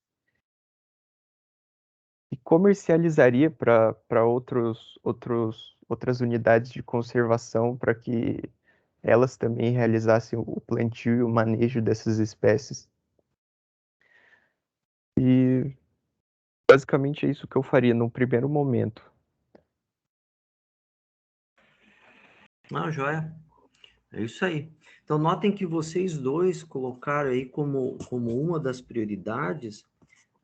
comercializaria para outras unidades de conservação para que elas também realizassem o plantio e o manejo dessas espécies. E basicamente é isso que eu faria no primeiro momento. Ah, joia. É isso aí. Então, notem que vocês dois colocaram aí como uma das prioridades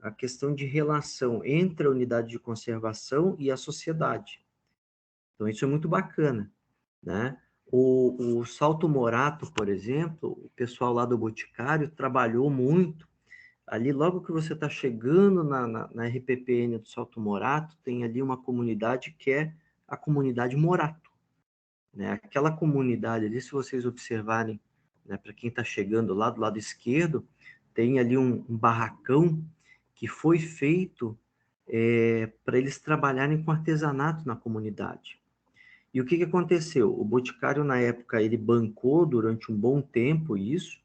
a questão de relação entre a unidade de conservação e a sociedade. Então, isso é muito bacana, né? O Salto Morato, por exemplo, o pessoal lá do Boticário trabalhou muito. Ali, logo que você está chegando na RPPN do Salto Morato, tem ali uma comunidade que é a comunidade Morato, né? Aquela comunidade ali, se vocês observarem, né, para quem está chegando lá do lado esquerdo, tem ali um barracão que foi feito para eles trabalharem com artesanato na comunidade. E o que aconteceu? O Boticário, na época, ele bancou durante um bom tempo isso,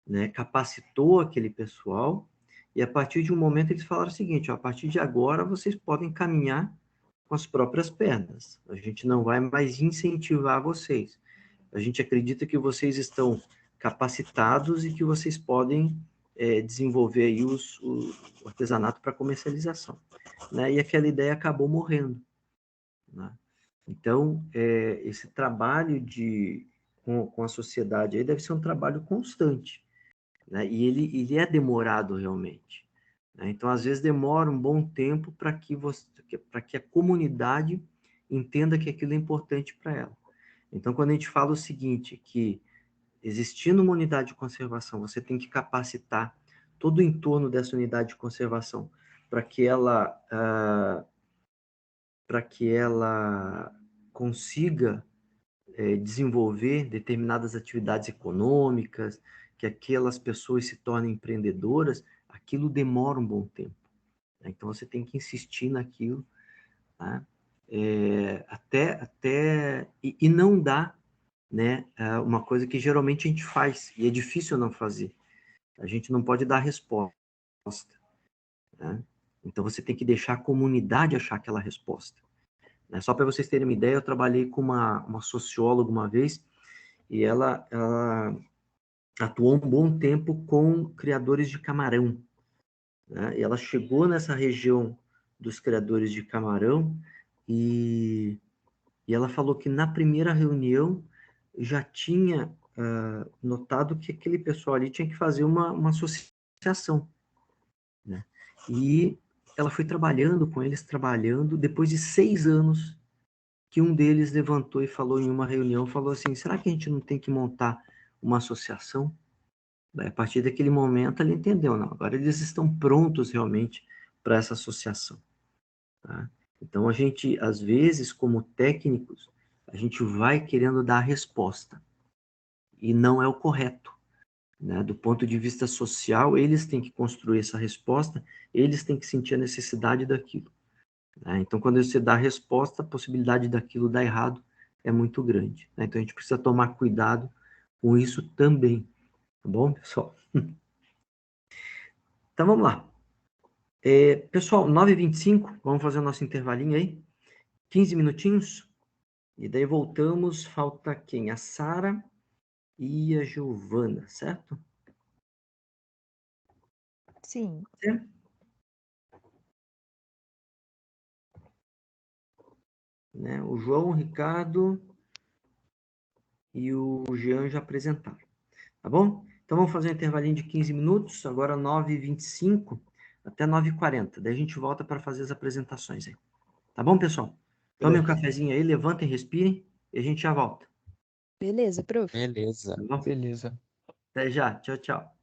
né, capacitou aquele pessoal, e a partir de um momento eles falaram o seguinte, ó, a partir de agora vocês podem caminhar com as próprias pernas, a gente não vai mais incentivar vocês, a gente acredita que vocês estão capacitados e que vocês podem desenvolver aí o artesanato para comercialização, né, e aquela ideia acabou morrendo, né? Então, esse trabalho com a sociedade aí deve ser um trabalho constante, né? E ele é demorado realmente, né? Então, às vezes demora um bom tempo para que a comunidade entenda que aquilo é importante para ela. Então, quando a gente fala o seguinte, que existindo uma unidade de conservação, você tem que capacitar todo o entorno dessa unidade de conservação para que ela consiga desenvolver determinadas atividades econômicas, que aquelas pessoas se tornem empreendedoras, aquilo demora um bom tempo, né? Então você tem que insistir naquilo, né? E não dá, né, uma coisa que geralmente a gente faz, e é difícil não fazer. A gente não pode dar resposta, né? Então você tem que deixar a comunidade achar aquela resposta. Só para vocês terem uma ideia, eu trabalhei com uma socióloga uma vez e ela atuou um bom tempo com criadores de camarão, né? E ela chegou nessa região dos criadores de camarão e ela falou que na primeira reunião já tinha notado que aquele pessoal ali tinha que fazer uma associação, né? E ela foi trabalhando com eles, depois de 6 anos, que um deles levantou e falou em uma reunião, falou assim, será que a gente não tem que montar uma associação? Daí, a partir daquele momento, ele entendeu, não, agora eles estão prontos realmente para essa associação, tá? Então, a gente, às vezes, como técnicos, a gente vai querendo dar a resposta, e não é o correto, né? Do ponto de vista social, eles têm que construir essa resposta, eles têm que sentir a necessidade daquilo, né? Então, quando você dá a resposta, a possibilidade daquilo dar errado é muito grande, né? Então, a gente precisa tomar cuidado com isso também, tá bom, pessoal? Então, vamos lá. Pessoal, 9h25, vamos fazer o nosso intervalinho aí, 15 minutinhos, e daí voltamos, falta quem? A Sara e a Giovana, certo? Sim. Certo? Né? O João, o Ricardo e o Jean já apresentaram, tá bom? Então vamos fazer um intervalinho de 15 minutos, agora 9h25 até 9h40. Daí a gente volta para fazer as apresentações aí. Tá bom, pessoal? Tomem um cafezinho aí, levantem, respirem e a gente já volta. Beleza, prof. Beleza. Tá bom? Beleza. Até já. Tchau, tchau.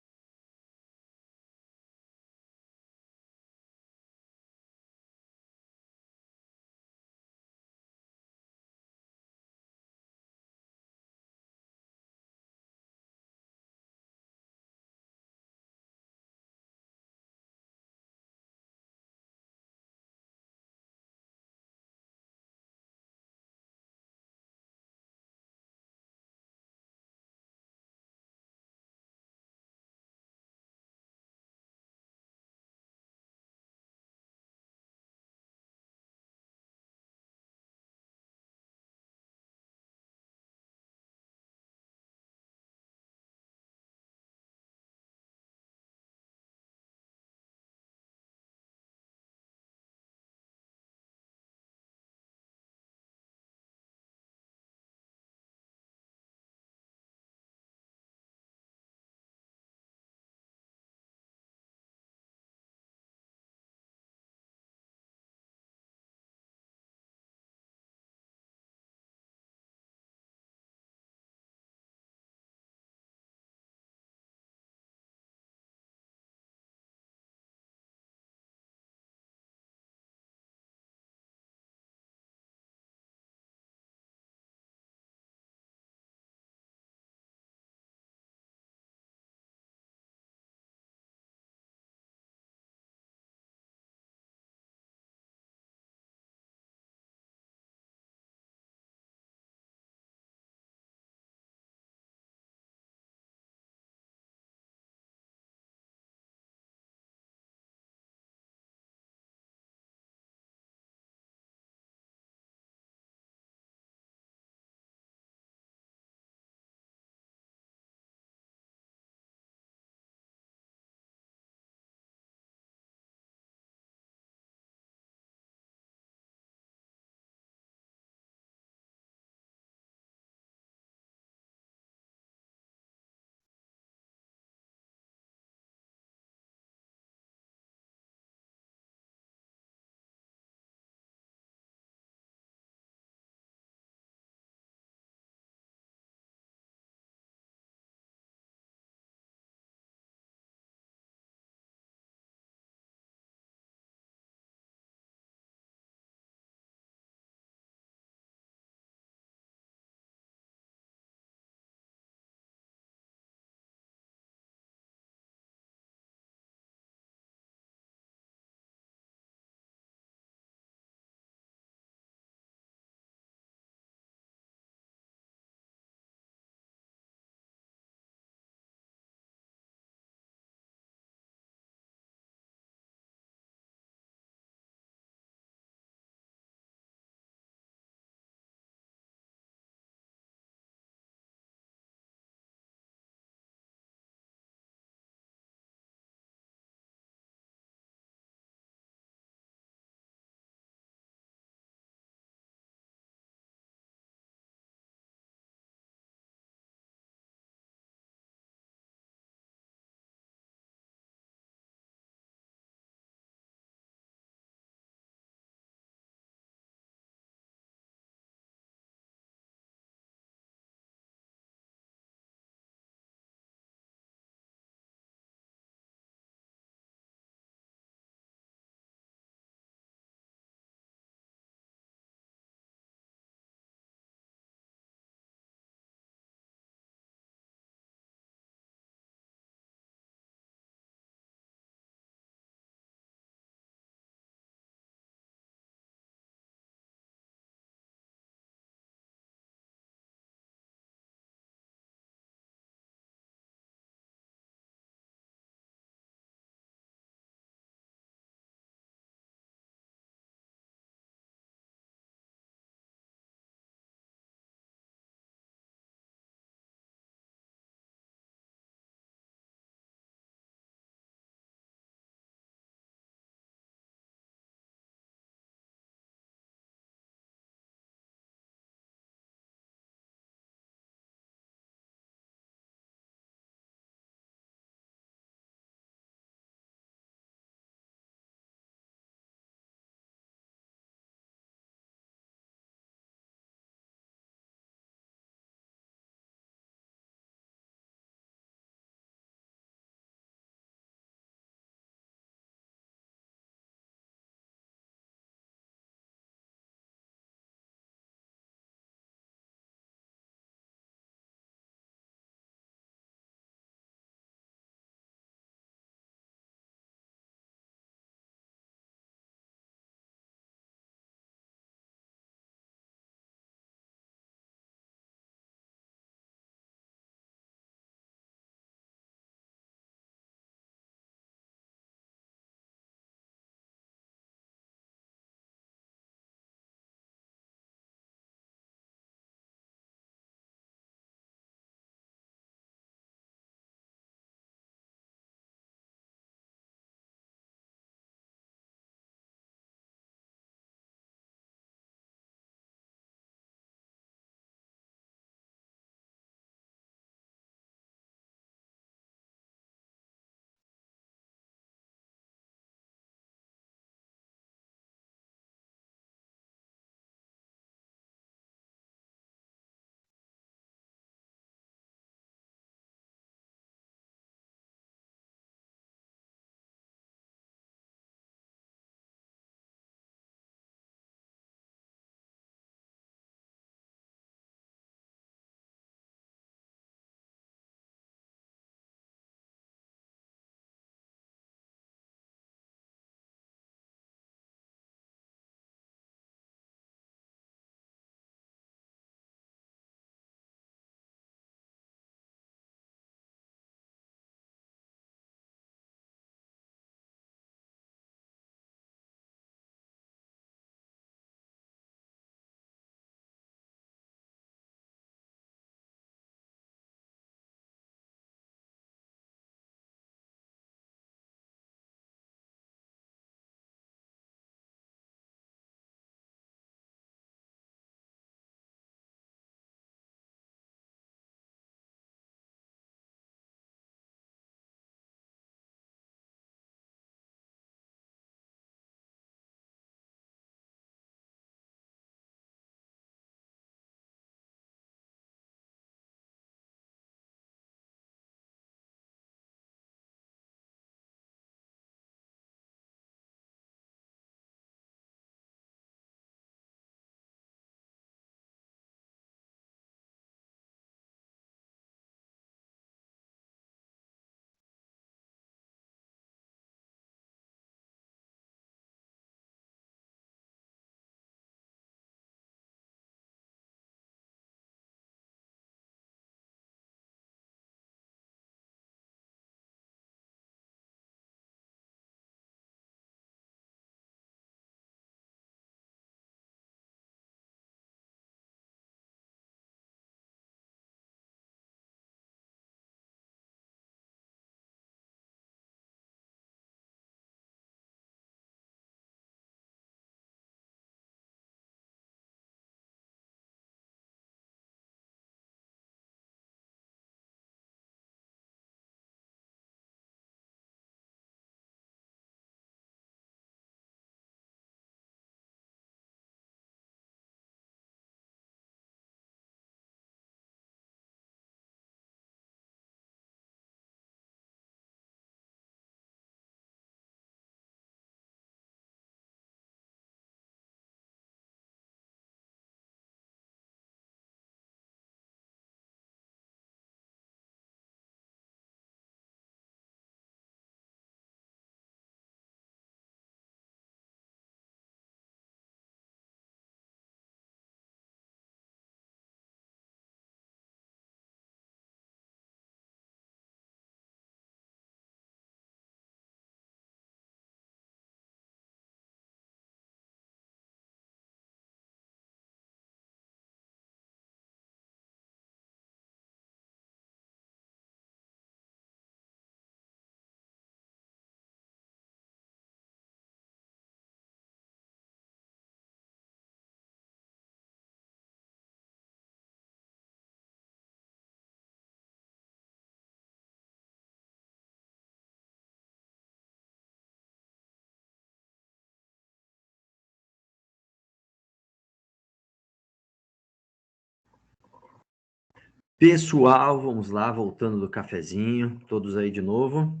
Pessoal, vamos lá, voltando do cafezinho, todos aí de novo.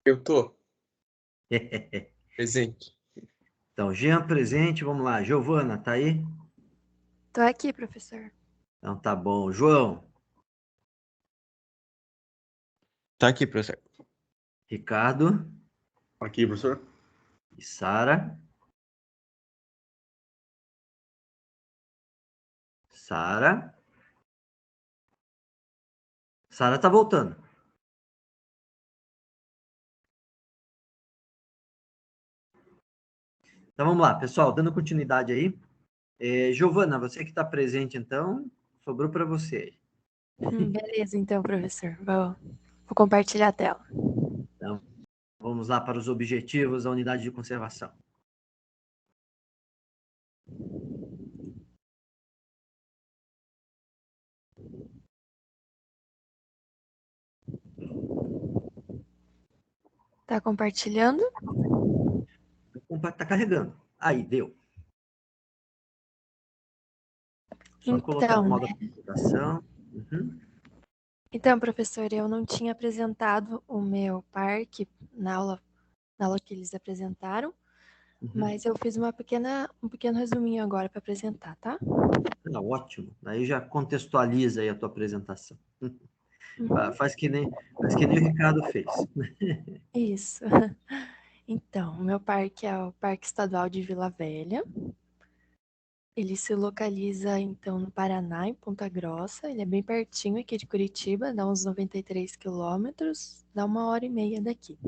Eu tô presente. Então, Jean presente, vamos lá. Giovana, tá aí? Tô aqui, professor. Então tá bom. João, Tá aqui, professor. Ricardo Aqui, professor. e Sara. Sara. Sara tá voltando. Então vamos lá, pessoal, dando continuidade aí. Giovana, você que está presente, então, sobrou para você. Beleza, então, professor. Vou compartilhar a tela. Então, vamos lá para os objetivos da unidade de conservação. Tá compartilhando? Está carregando. Aí, deu. Só colocar no Então, modo apresentação. Uhum. Então, professor, eu não tinha apresentado o meu parque na aula que eles apresentaram, mas eu fiz um pequeno resuminho agora para apresentar, tá? Ótimo. Daí já contextualiza aí a tua apresentação. Faz que nem o Ricardo fez. Isso. Então, o meu parque é o Parque Estadual de Vila Velha. Ele se localiza, então, no Paraná, em Ponta Grossa. Ele é bem pertinho aqui de Curitiba, dá uns 93 quilômetros, dá 1h30 daqui.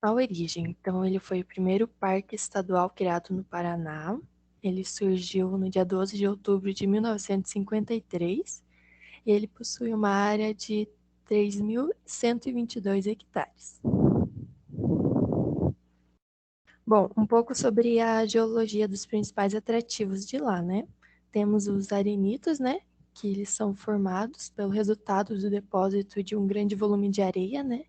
A origem, então, ele foi o primeiro parque estadual criado no Paraná. Ele surgiu no dia 12 de outubro de 1953 e ele possui uma área de 3.122 hectares. Bom, um pouco sobre a geologia dos principais atrativos de lá, né? Temos os arenitos, né? Que eles são formados pelo resultado do depósito de um grande volume de areia, né?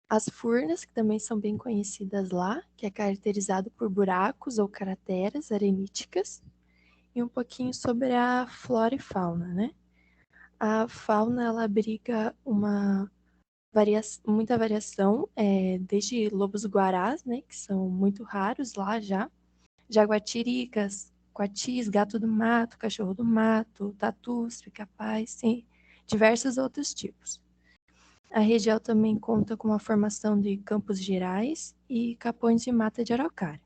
As furnas, que também são bem conhecidas lá, que é caracterizado por buracos ou crateras areníticas, e um pouquinho sobre a flora e fauna, né? A fauna, ela abriga muita variação, desde lobos-guarás, né, que são muito raros lá já, jaguatiricas, coatis, gato do mato, cachorro do mato, tatus, pica-pais, e diversos outros tipos. A região também conta com a formação de campos gerais e capões de mata de araucária.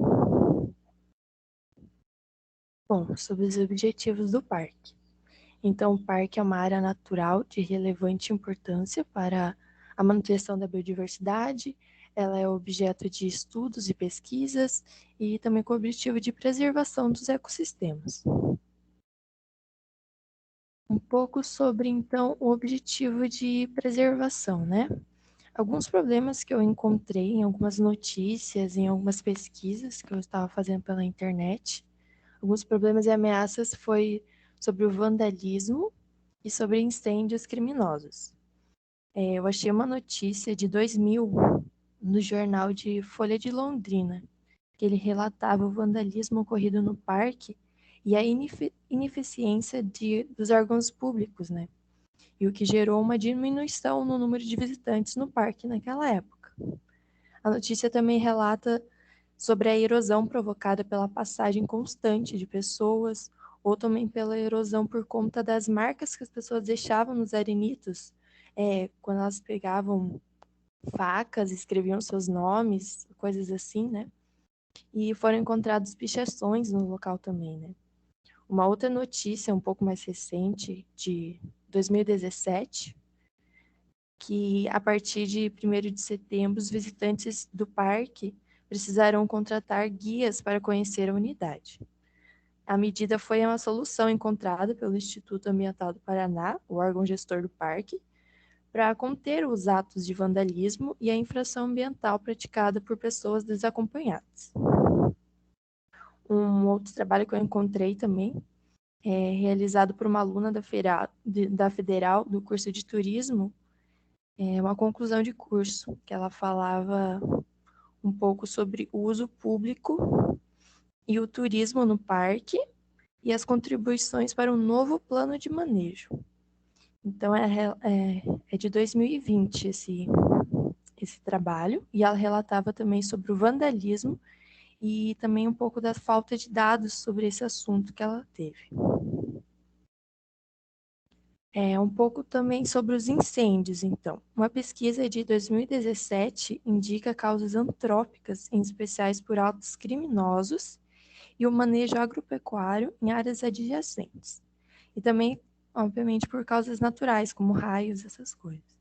Bom, sobre os objetivos do parque. Então, o parque é uma área natural de relevante importância para a manutenção da biodiversidade, ela é objeto de estudos e pesquisas e também com o objetivo de preservação dos ecossistemas. Um pouco sobre, então, o objetivo de preservação, né? Alguns problemas que eu encontrei em algumas notícias, em algumas pesquisas que eu estava fazendo pela internet, alguns problemas e ameaças foi sobre o vandalismo e sobre incêndios criminosos. Eu achei uma notícia de 2000 no jornal de Folha de Londrina, que ele relatava o vandalismo ocorrido no parque e a ineficiência dos órgãos públicos, né? E o que gerou uma diminuição no número de visitantes no parque naquela época. A notícia também relata sobre a erosão provocada pela passagem constante de pessoas, ou também pela erosão por conta das marcas que as pessoas deixavam nos arenitos, quando elas pegavam facas, escreviam seus nomes, coisas assim, né? E foram encontrados pichações no local também, né? Uma outra notícia, um pouco mais recente, de 2017, que a partir de 1º de setembro, os visitantes do parque precisarão contratar guias para conhecer a unidade. A medida foi uma solução encontrada pelo Instituto Ambiental do Paraná, o órgão gestor do parque, para conter os atos de vandalismo e a infração ambiental praticada por pessoas desacompanhadas. Um outro trabalho que eu encontrei também realizado por uma aluna da Federal do curso de Turismo, uma conclusão de curso, que ela falava um pouco sobre o uso público e o turismo no parque e as contribuições para um novo plano de manejo. Então, é de 2020 esse trabalho, e ela relatava também sobre o vandalismo e também um pouco da falta de dados sobre esse assunto que ela teve. Um pouco também sobre os incêndios, então. Uma pesquisa de 2017 indica causas antrópicas, em especiais por atos criminosos, e o manejo agropecuário em áreas adjacentes. E também, obviamente, por causas naturais, como raios, essas coisas.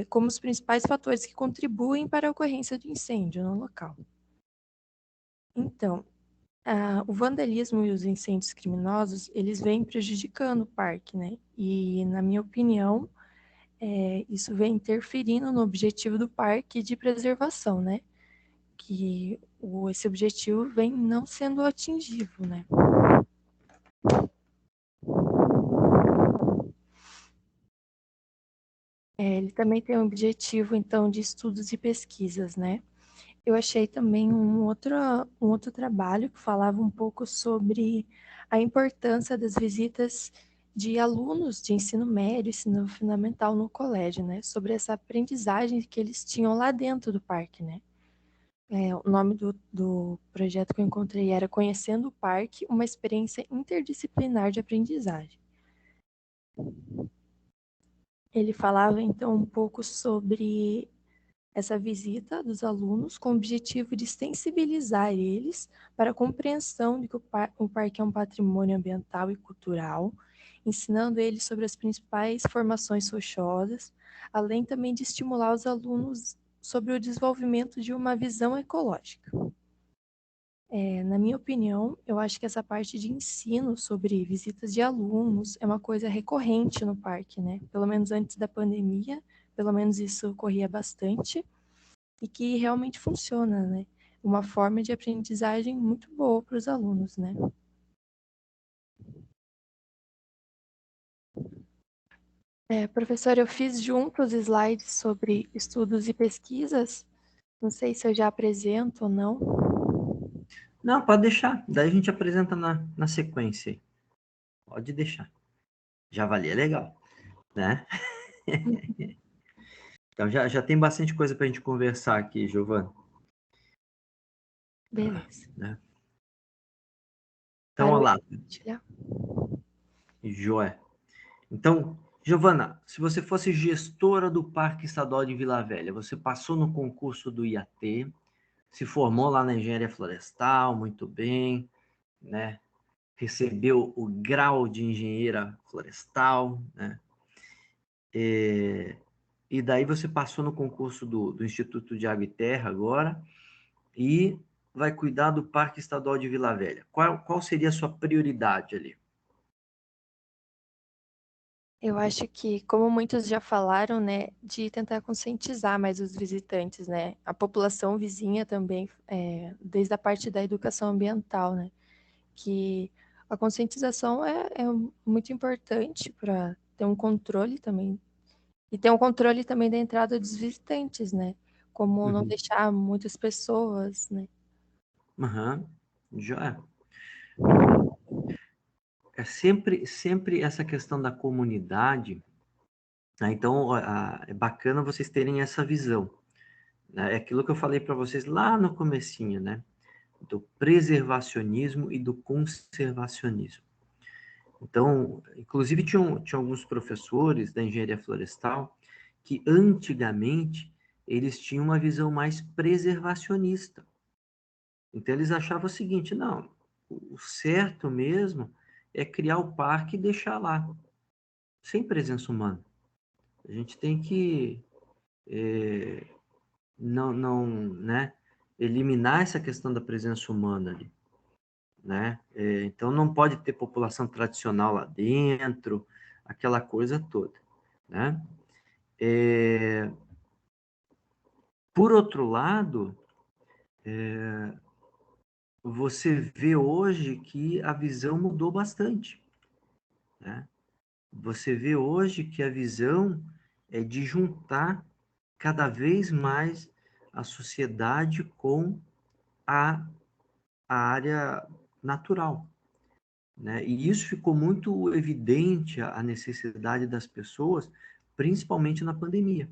Como os principais fatores que contribuem para a ocorrência de incêndio no local. Então, o vandalismo e os incêndios criminosos, eles vêm prejudicando o parque, né? E, na minha opinião, isso vem interferindo no objetivo do parque de preservação, né? Que esse objetivo vem não sendo atingível, né? Ele também tem um objetivo, então, de estudos e pesquisas, né? Eu achei também um outro trabalho que falava um pouco sobre a importância das visitas de alunos de ensino médio, ensino fundamental no colégio, né? Sobre essa aprendizagem que eles tinham lá dentro do parque, né? O nome do projeto que eu encontrei era Conhecendo o Parque, uma experiência interdisciplinar de aprendizagem. Ele falava, então, um pouco sobre essa visita dos alunos com o objetivo de sensibilizar eles para a compreensão de que o parque é um patrimônio ambiental e cultural, ensinando eles sobre as principais formações rochosas, além também de estimular os alunos sobre o desenvolvimento de uma visão ecológica. Na minha opinião, eu acho que essa parte de ensino sobre visitas de alunos é uma coisa recorrente no parque, né? Pelo menos antes da pandemia, pelo menos isso ocorria bastante, e que realmente funciona, né? Uma forma de aprendizagem muito boa para os alunos, né? Professor, eu fiz junto os slides sobre estudos e pesquisas. Não sei se eu já apresento ou não. Não, pode deixar. Daí a gente apresenta na sequência. Pode deixar. Javali é legal, né? Então já tem bastante coisa para a gente conversar aqui, Giovana. Beleza. Né? Então, olá. Joia. Então, Giovana, se você fosse gestora do Parque Estadual de Vila Velha, você passou no concurso do IAT, se formou lá na Engenharia Florestal, muito bem, né? Recebeu o grau de engenheira florestal, né? E daí você passou no concurso do Instituto de Água e Terra agora e vai cuidar do Parque Estadual de Vila Velha. Qual seria a sua prioridade ali? Eu acho que, como muitos já falaram, né, de tentar conscientizar mais os visitantes, né, a população vizinha também, desde a parte da educação ambiental, né, que a conscientização é muito importante para ter um controle também, e ter um controle também da entrada dos visitantes, né, como não deixar muitas pessoas, né. Já é sempre essa questão da comunidade, né? Então é bacana vocês terem essa visão, né? É aquilo que eu falei para vocês lá no comecinho, né? Do preservacionismo e do conservacionismo. Então, inclusive tinha alguns professores da engenharia florestal que antigamente eles tinham uma visão mais preservacionista. Então eles achavam o seguinte, não, o certo mesmo é criar o parque e deixar lá, sem presença humana. A gente tem que né, eliminar essa questão da presença humana ali, né? Então não pode ter população tradicional lá dentro, aquela coisa toda, né? Por outro lado, você vê hoje que a visão mudou bastante, né? Você vê hoje que a visão é de juntar cada vez mais a sociedade com a área natural. né? E isso ficou muito evidente, a necessidade das pessoas, principalmente na pandemia.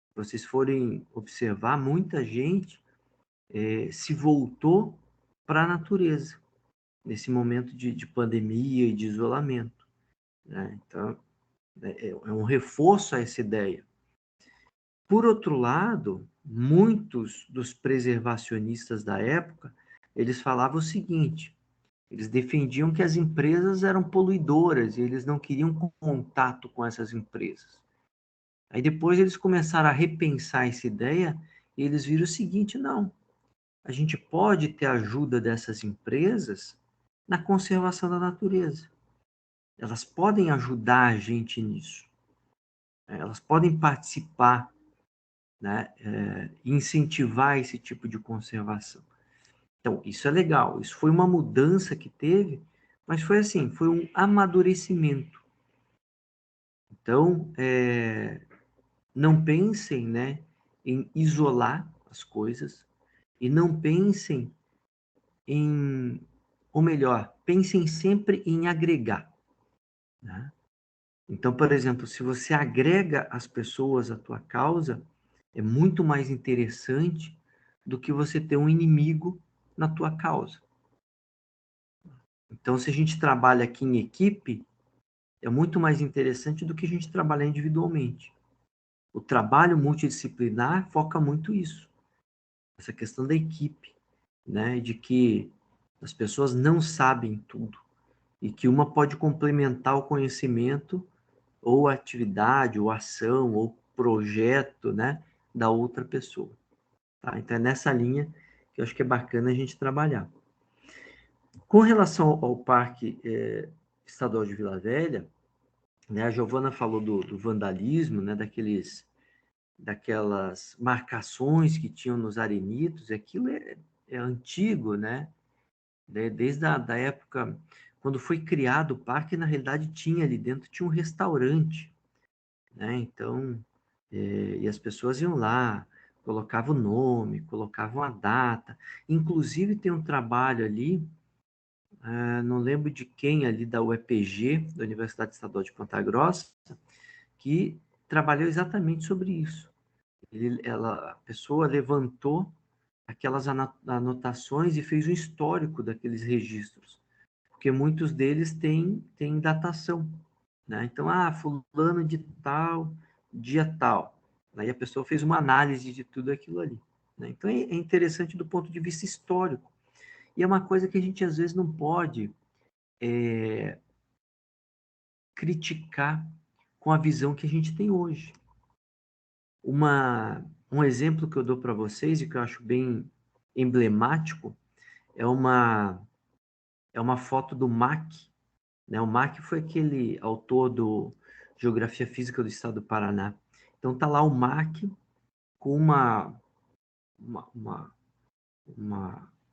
Se vocês forem observar, muita gente se voltou para a natureza, nesse momento de pandemia e de isolamento, né? Então, é um reforço a essa ideia. Por outro lado, muitos dos preservacionistas da época, eles falavam o seguinte: eles defendiam que as empresas eram poluidoras e eles não queriam contato com essas empresas. Aí depois eles começaram a repensar essa ideia e eles viram o seguinte: não, a gente pode ter a ajuda dessas empresas na conservação da natureza. Elas podem ajudar a gente nisso. Elas podem participar, né, incentivar esse tipo de conservação. Então, isso é legal. Isso foi uma mudança que teve, mas foi assim, foi um amadurecimento. Então, não pensem, né, em isolar as coisas e não pensem ou melhor, pensem sempre em agregar, né? Então, por exemplo, se você agrega as pessoas à tua causa, é muito mais interessante do que você ter um inimigo na tua causa. Então, se a gente trabalha aqui em equipe, é muito mais interessante do que a gente trabalhar individualmente. O trabalho multidisciplinar foca muito isso, essa questão da equipe, né? De que as pessoas não sabem tudo e que uma pode complementar o conhecimento ou atividade, ou ação, ou projeto, né, da outra pessoa. Tá? Então é nessa linha que eu acho que é bacana a gente trabalhar. Com relação ao Parque Estadual de Vila Velha, né, a Giovana falou do vandalismo, né, daquelas marcações que tinham nos arenitos, aquilo é antigo, né? Desde da época, quando foi criado o parque, na realidade tinha ali dentro, tinha um restaurante, né? Então, e as pessoas iam lá, colocavam o nome, colocavam a data. Inclusive tem um trabalho ali, não lembro de quem ali da UEPG, da Universidade Estadual de Ponta Grossa, que trabalhou exatamente sobre isso. A pessoa levantou aquelas anotações e fez um histórico daqueles registros, porque muitos deles têm datação, né? Então, fulano de tal, dia tal. Aí a pessoa fez uma análise de tudo aquilo ali, né? Então, é interessante do ponto de vista histórico. E é uma coisa que a gente, às vezes, não pode criticar com a visão que a gente tem hoje. Um exemplo que eu dou para vocês e que eu acho bem emblemático é uma foto do Mack, né? O Mack foi aquele autor do Geografia Física do Estado do Paraná. Então tá lá o Mack com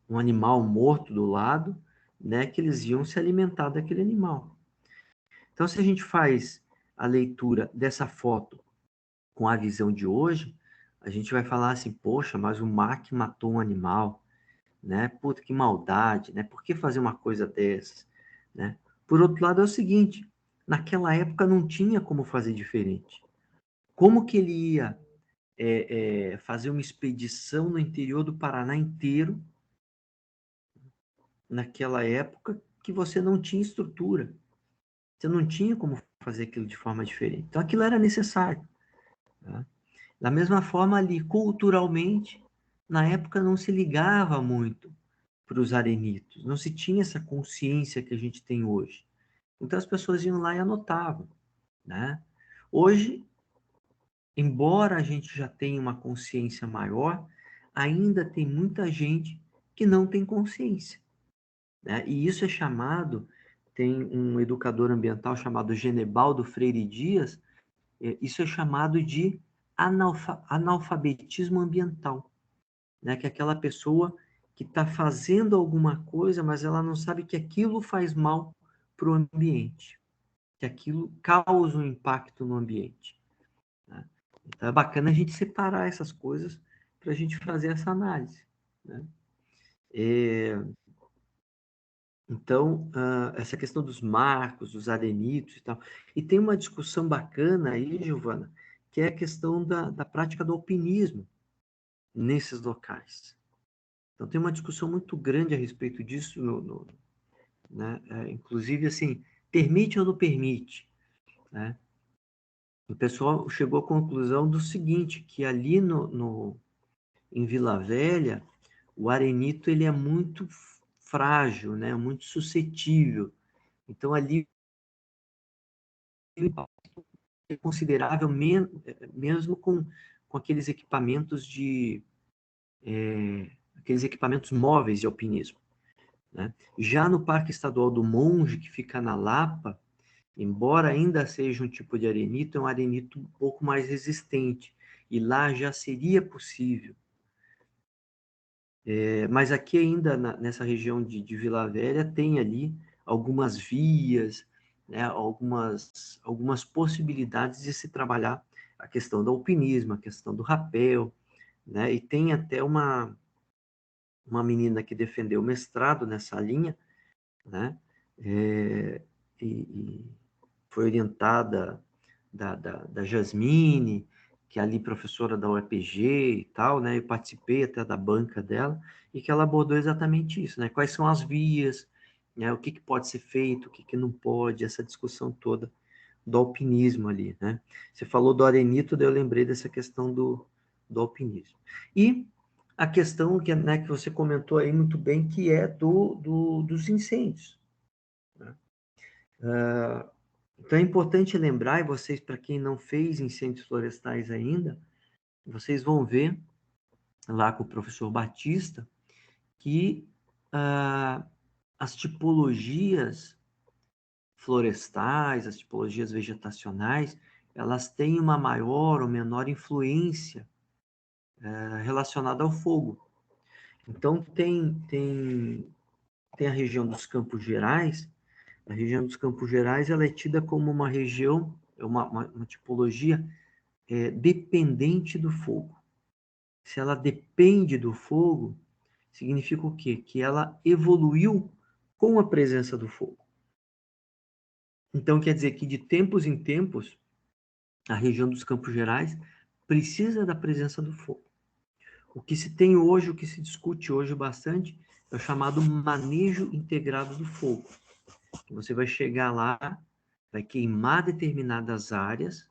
um animal morto do lado, né? Que eles iam se alimentar daquele animal. Então, se a gente faz a leitura dessa foto com a visão de hoje, a gente vai falar assim: poxa, mas o Mack matou um animal, né? Puta, que maldade, né? Por que fazer uma coisa dessas, né? Por outro lado, é o seguinte: naquela época não tinha como fazer diferente. Como que ele ia fazer uma expedição no interior do Paraná inteiro, naquela época, que você não tinha estrutura? Você não tinha como fazer aquilo de forma diferente. Então, aquilo era necessário, tá? Da mesma forma, ali, culturalmente, na época não se ligava muito para os arenitos, não se tinha essa consciência que a gente tem hoje. Então as pessoas iam lá e anotavam, né? Hoje, embora a gente já tenha uma consciência maior, ainda tem muita gente que não tem consciência, né? E isso é chamado, tem um educador ambiental chamado Genebaldo Freire Dias, isso é chamado de analfabetismo ambiental, né? Que é aquela pessoa que está fazendo alguma coisa, mas ela não sabe que aquilo faz mal para o ambiente, que aquilo causa um impacto no ambiente, né? Então é bacana a gente separar essas coisas para a gente fazer essa análise, né? Então, essa questão dos marcos, dos arenitos e tal. E tem uma discussão bacana aí, Giovana, que é a questão da prática do alpinismo nesses locais. Então, tem uma discussão muito grande a respeito disso, né? Inclusive, assim, permite ou não permite, né? O pessoal chegou à conclusão do seguinte, que ali em Vila Velha, o arenito ele é muito frágil, né? Muito suscetível. Então, ali é considerável, mesmo com aqueles equipamentos aqueles equipamentos móveis de alpinismo, né? Já no Parque Estadual do Monge, que fica na Lapa, embora ainda seja um tipo de arenito, é um arenito um pouco mais resistente, e lá já seria possível. Mas aqui ainda, nessa região de Vila Velha, tem ali algumas vias, né, algumas possibilidades de se trabalhar a questão do alpinismo, a questão do rapel, né, e tem até uma menina que defendeu o mestrado nessa linha, né, e foi orientada da Jasmine, que é ali professora da UEPG e tal, né? Eu participei até da banca dela, e que ela abordou exatamente isso, né? Quais são as vias, né? O que pode ser feito, o que não pode, essa discussão toda do alpinismo ali, né? Você falou do arenito, daí eu lembrei dessa questão do alpinismo. E a questão que, né, que você comentou aí muito bem, que é dos incêndios, né? Então é importante lembrar, e vocês, para quem não fez incêndios florestais ainda, vocês vão ver lá com o professor Batista que as tipologias florestais, as tipologias vegetacionais, elas têm uma maior ou menor influência relacionada ao fogo. Então tem a região dos Campos Gerais. A região dos Campos Gerais ela é tida como uma região, uma tipologia dependente do fogo. Se ela depende do fogo, significa o quê? Que ela evoluiu com a presença do fogo. Então, quer dizer que de tempos em tempos, a região dos Campos Gerais precisa da presença do fogo. O que se tem hoje, o que se discute hoje bastante, é o chamado manejo integrado do fogo. Você vai chegar lá, vai queimar determinadas áreas,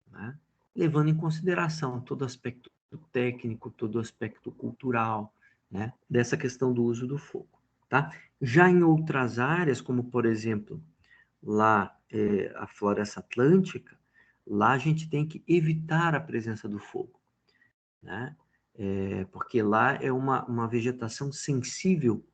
né, levando em consideração todo o aspecto técnico, todo o aspecto cultural, né, dessa questão do uso do fogo. Tá? Já em outras áreas, como por exemplo, lá a floresta atlântica, lá a gente tem que evitar a presença do fogo, né? Porque lá é uma vegetação sensível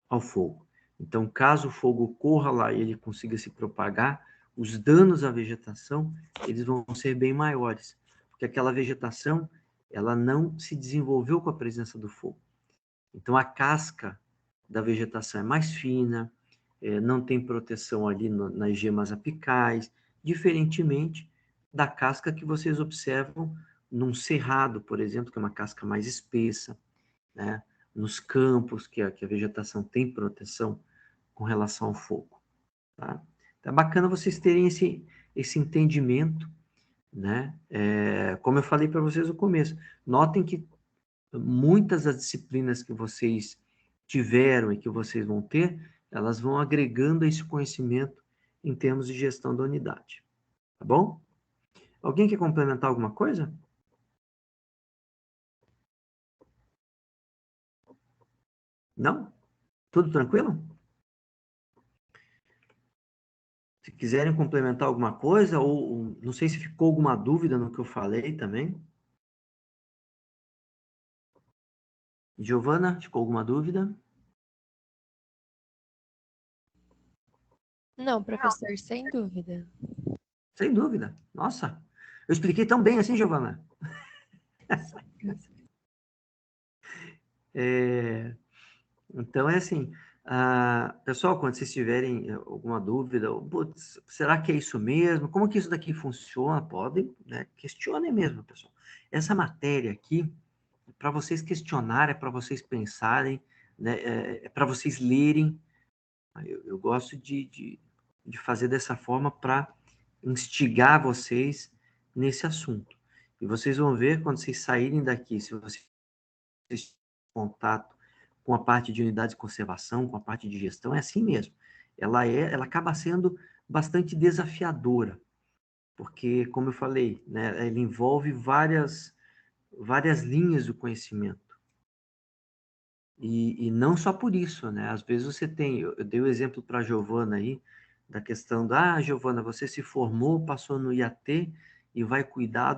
ao fogo. Então, caso o fogo ocorra lá e ele consiga se propagar, os danos à vegetação, eles vão ser bem maiores, porque aquela vegetação, ela não se desenvolveu com a presença do fogo. Então, a casca da vegetação é mais fina, não tem proteção ali nas gemas apicais, diferentemente da casca que vocês observam num cerrado, por exemplo, que é uma casca mais espessa, né? Nos campos, que a vegetação tem proteção com relação ao fogo. Tá? Então, é bacana vocês terem esse entendimento, né? Como eu falei para vocês no começo, notem que muitas das disciplinas que vocês tiveram e que vocês vão ter, elas vão agregando esse conhecimento em termos de gestão da unidade. Tá bom? Alguém quer complementar alguma coisa? Não? Tudo tranquilo? Se quiserem complementar alguma coisa, ou não sei se ficou alguma dúvida no que eu falei também. Giovana, ficou alguma dúvida? Não, professor, sem dúvida. Sem dúvida. Nossa, eu expliquei tão bem assim, Giovana. Então, é assim, pessoal, quando vocês tiverem alguma dúvida, será que é isso mesmo? Como que isso daqui funciona? Podem, né? Questionem mesmo, pessoal. Essa matéria aqui, é para vocês questionarem, é para vocês pensarem, né? É para vocês lerem, Eu gosto de fazer dessa forma para instigar vocês nesse assunto. E vocês vão ver quando vocês saírem daqui, se vocês têm contato com a parte de unidade de conservação, com a parte de gestão, é assim mesmo. Ela acaba sendo bastante desafiadora, porque, como eu falei, né, ela envolve várias linhas do conhecimento. E não só por isso, né? Às vezes você tem, eu dei o exemplo para a Giovana aí, da questão da, Giovana, você se formou, passou no IAT e vai cuidar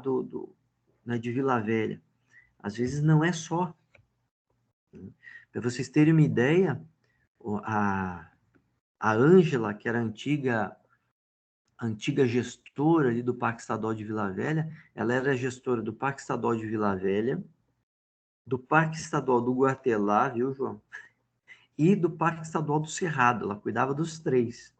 né, de Vila Velha. Às vezes não é só. Para vocês terem uma ideia, a Ângela, que era a antiga gestora ali do Parque Estadual de Vila Velha, ela era gestora do Parque Estadual de Vila Velha, do Parque Estadual do Guatelá, viu, João? E do Parque Estadual do Cerrado, ela cuidava dos 3.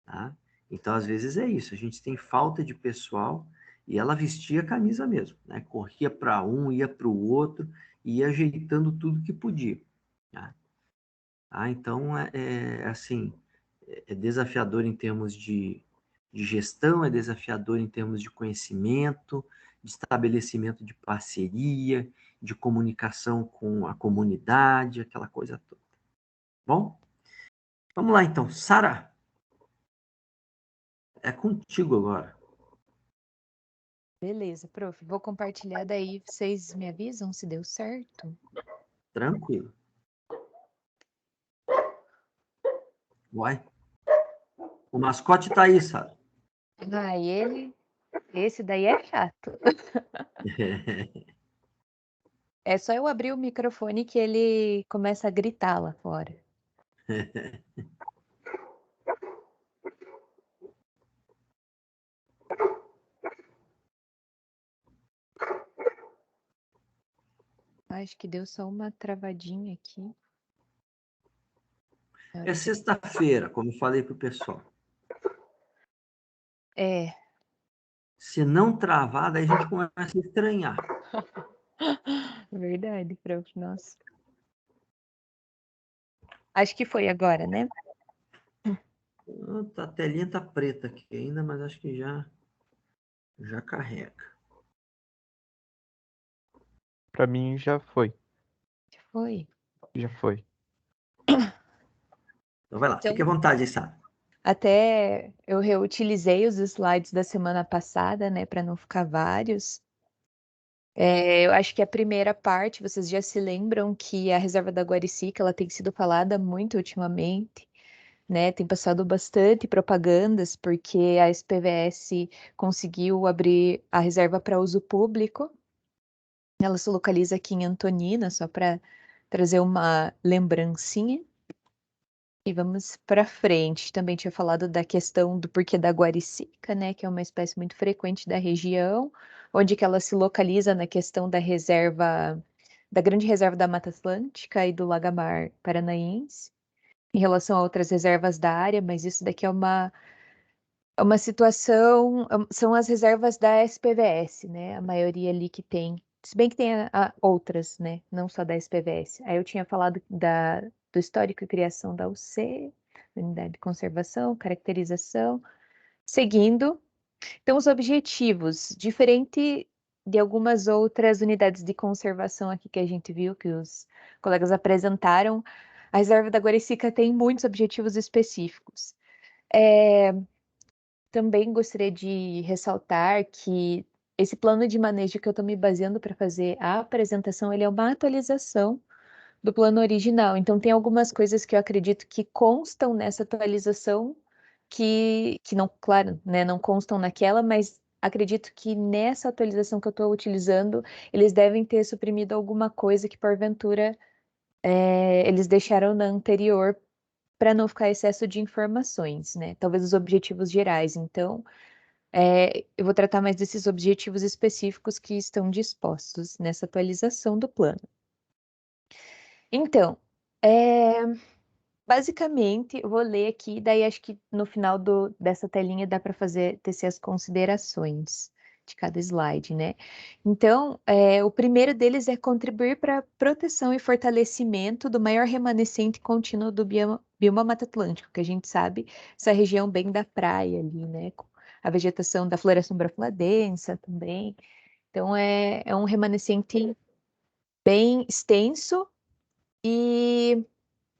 Tá? Então, às vezes é isso, a gente tem falta de pessoal e ela vestia a camisa mesmo, né? Corria para um, ia para o outro, e ia ajeitando tudo que podia. Tá? Então, assim, é desafiador em termos de gestão, é desafiador em termos de conhecimento, de estabelecimento de parceria, de comunicação com a comunidade, aquela coisa toda. Bom? Vamos lá, então. Sara, é contigo agora. Beleza, prof. Vou compartilhar daí. Vocês me avisam se deu certo? Tranquilo. Vai. O mascote tá aí, Sara. Ah, esse daí é chato. É só eu abrir o microfone que ele começa a gritar lá fora. Acho que deu só uma travadinha aqui. É sexta-feira, como eu falei pro pessoal. É, Se não travar, daí a gente começa a estranhar. verdade, prof. Nossa. Acho que foi agora, né? A telinha tá preta aqui ainda, mas acho que já carrega. Para mim já foi. Foi. Já foi. Então vai lá, Então, fique à vontade aí, Sara. até eu reutilizei os slides da semana passada, né, para não ficar vários. Eu acho que a primeira parte, vocês já se lembram que a reserva da Guaricica, ela tem sido falada muito ultimamente, né? Tem passado bastante propagandas, porque a SPVS conseguiu abrir a reserva para uso público. Ela se localiza aqui em Antonina, só para trazer uma lembrancinha. E vamos para frente. Também tinha falado da questão do porquê da guaricica, né, que é uma espécie muito frequente da região, onde que ela se localiza na questão da reserva, da grande reserva da Mata Atlântica e do Lagamar Paranaense, em relação a outras reservas da área, mas isso daqui é uma situação, são as reservas da SPVS, né, a maioria ali que tem, se bem que tem outras, né, não só da SPVS. Aí eu tinha falado do histórico e criação da UC, Unidade de Conservação, Caracterização, seguindo. Então, os objetivos, diferente de algumas outras unidades de conservação aqui que a gente viu, que os colegas apresentaram, a Reserva da Guaricica tem muitos objetivos específicos. Também gostaria de ressaltar que esse plano de manejo que eu estou me baseando para fazer a apresentação, ele é uma atualização do plano original. Então, tem algumas coisas que eu acredito que constam nessa atualização que não, claro, né, não constam naquela, mas acredito que nessa atualização que eu estou utilizando, eles devem ter suprimido alguma coisa que, porventura, eles deixaram na anterior para não ficar excesso de informações, né? Talvez os objetivos gerais. Então, eu vou tratar mais desses objetivos específicos que estão dispostos nessa atualização do plano. Então, basicamente, eu vou ler aqui, daí acho que no final dessa telinha dá para tecer as considerações de cada slide, né? Então, o primeiro deles é contribuir para a proteção e fortalecimento do maior remanescente contínuo do bioma Mata Atlântico, que a gente sabe, essa região bem da praia ali, né? Com a vegetação da floresta umbrafila densa também. Então, é um remanescente bem extenso e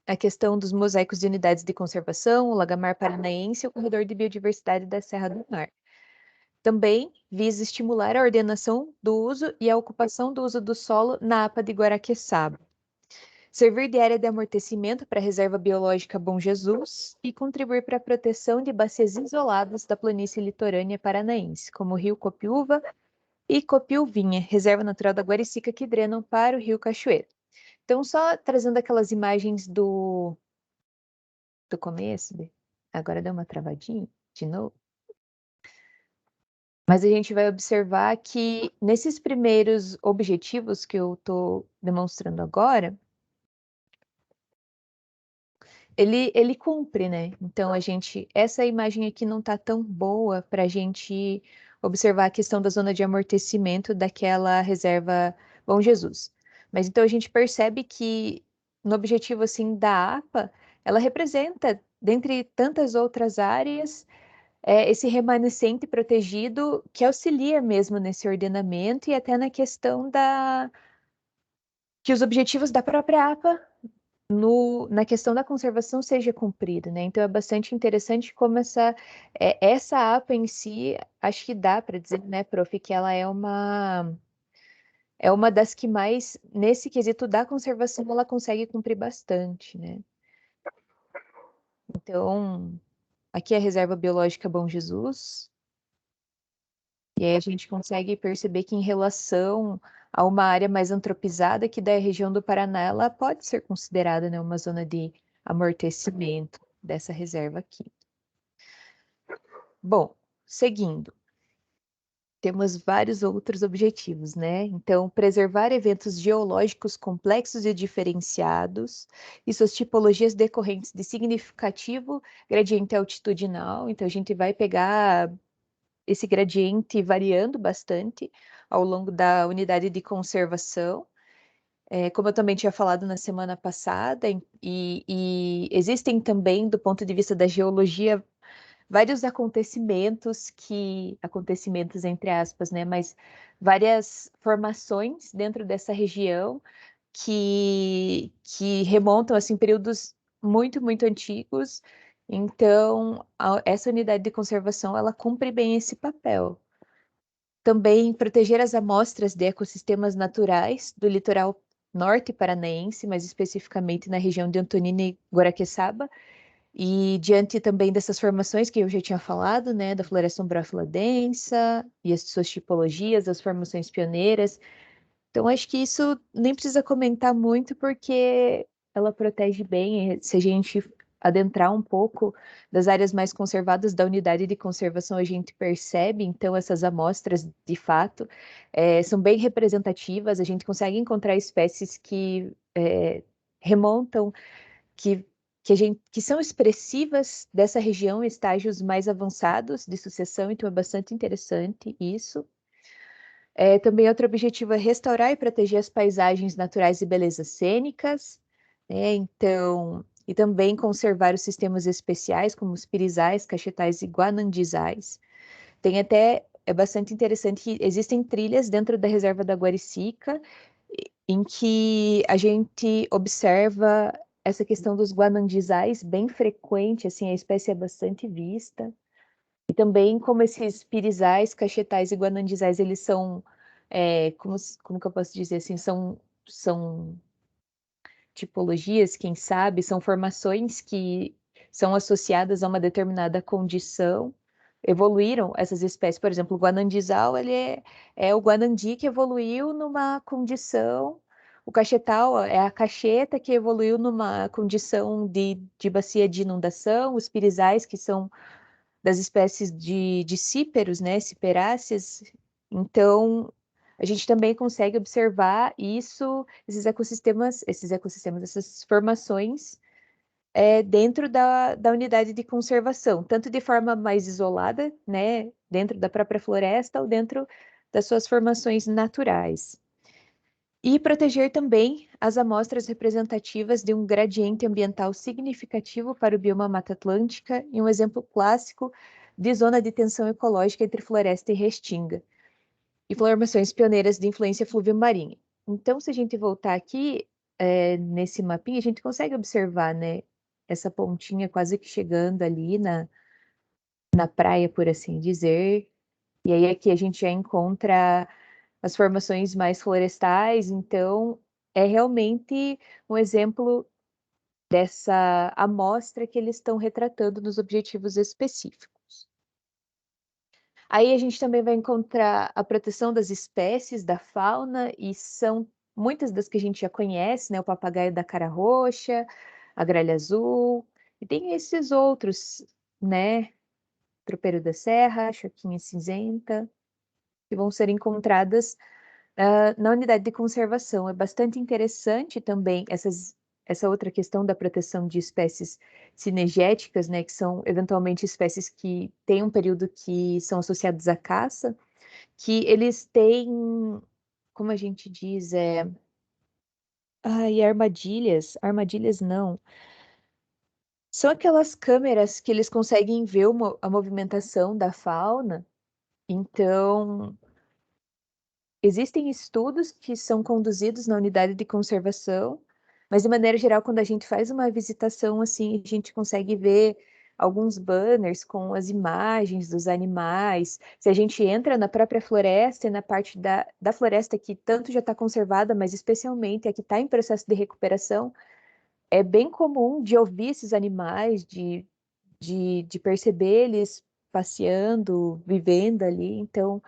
a questão dos mosaicos de unidades de conservação, o Lagamar Paranaense e o Corredor de Biodiversidade da Serra do Mar. Também visa estimular a ordenação do uso e a ocupação do uso do solo na APA de Guaraqueçaba. Servir de área de amortecimento para a Reserva Biológica Bom Jesus e contribuir para a proteção de bacias isoladas da planície litorânea paranaense, como o Rio Copiúva e Copiuvinha, Reserva Natural da Guaricica, que drenam para o Rio Cachoeira. Então, só trazendo aquelas imagens do começo, agora deu uma travadinha de novo. Mas a gente vai observar que nesses primeiros objetivos que eu estou demonstrando agora, ele cumpre, né? Então essa imagem aqui não está tão boa para a gente observar a questão da zona de amortecimento daquela reserva Bom Jesus. Mas então a gente percebe que no objetivo assim da APA, ela representa, dentre tantas outras áreas, esse remanescente protegido que auxilia mesmo nesse ordenamento e até na questão que os objetivos da própria APA na questão da conservação seja cumprida, né? Então é bastante interessante como essa APA em si, acho que dá para dizer, né, prof, que ela é uma das que mais, nesse quesito da conservação, ela consegue cumprir bastante, né? Então, aqui é a Reserva Biológica Bom Jesus. E aí a gente consegue perceber que em relação a uma área mais antropizada que da região do Paraná, ela pode ser considerada, né, uma zona de amortecimento dessa reserva aqui. Bom, seguindo, temos vários outros objetivos, né? Então, preservar eventos geológicos complexos e diferenciados e suas tipologias decorrentes de significativo gradiente altitudinal. Então, a gente vai pegar esse gradiente variando bastante ao longo da unidade de conservação. Como eu também tinha falado na semana passada, e existem também, do ponto de vista da geologia, vários acontecimentos entre aspas, né, mas várias formações dentro dessa região que remontam, assim, períodos muito, muito antigos. Então, essa unidade de conservação, ela cumpre bem esse papel. Também proteger as amostras de ecossistemas naturais do litoral norte paranaense, mais especificamente na região de Antonina e Guaraqueçaba, e diante também dessas formações que eu já tinha falado, né, da floresta umbrófila densa e as suas tipologias, as formações pioneiras. Então, acho que isso nem precisa comentar muito, porque ela protege bem. Se a gente adentrar um pouco das áreas mais conservadas da unidade de conservação, a gente percebe, então, essas amostras, de fato, são bem representativas. A gente consegue encontrar espécies que remontam, que são expressivas dessa região em estágios mais avançados de sucessão, então é bastante interessante isso. Também outro objetivo é restaurar e proteger as paisagens naturais e belezas cênicas, né? Então, e também conservar os sistemas especiais, como os pirizais, cachetais e guanandizais. É bastante interessante que existem trilhas dentro da reserva da Guaricica, em que a gente observa essa questão dos guanandizais bem frequente, assim, a espécie é bastante vista. E também como esses pirizais, cachetais e guanandizais, eles são, como que eu posso dizer assim, são tipologias, quem sabe, são formações que são associadas a uma determinada condição, evoluíram essas espécies. Por exemplo, o guanandizal, ele é o guanandi que evoluiu numa condição, o cachetal é a cacheta que evoluiu numa condição de bacia de inundação, os pirizais, que são das espécies de cíperos, né, ciperáceas. Então, a gente também consegue observar essas formações dentro da unidade de conservação, tanto de forma mais isolada, né, dentro da própria floresta ou dentro das suas formações naturais. E proteger também as amostras representativas de um gradiente ambiental significativo para o bioma Mata Atlântica e um exemplo clássico de zona de tensão ecológica entre floresta e restinga, e formações pioneiras de influência fluvio-marinha. Então, se a gente voltar aqui, nesse mapinha, a gente consegue observar, né, essa pontinha quase que chegando ali na praia, por assim dizer. E aí aqui a gente já encontra as formações mais florestais, então é realmente um exemplo dessa amostra que eles estão retratando nos objetivos específicos. Aí a gente também vai encontrar a proteção das espécies, da fauna, e são muitas das que a gente já conhece, né? O papagaio da cara roxa, a gralha azul, e tem esses outros, né? Tropeiro da serra, choquinha cinzenta, que vão ser encontradas na unidade de conservação. É bastante interessante também essa outra questão da proteção de espécies cinegéticas, né, que são eventualmente espécies que têm um período que são associados à caça, que eles têm, como a gente diz, armadilhas não. São aquelas câmeras que eles conseguem ver a movimentação da fauna. Então, existem estudos que são conduzidos na unidade de conservação, mas de maneira geral, quando a gente faz uma visitação assim, a gente consegue ver alguns banners com as imagens dos animais. Se a gente entra na própria floresta e na parte da floresta que tanto já está conservada, mas especialmente a que está em processo de recuperação, é bem comum de ouvir esses animais, de perceber eles passeando, vivendo ali. Então,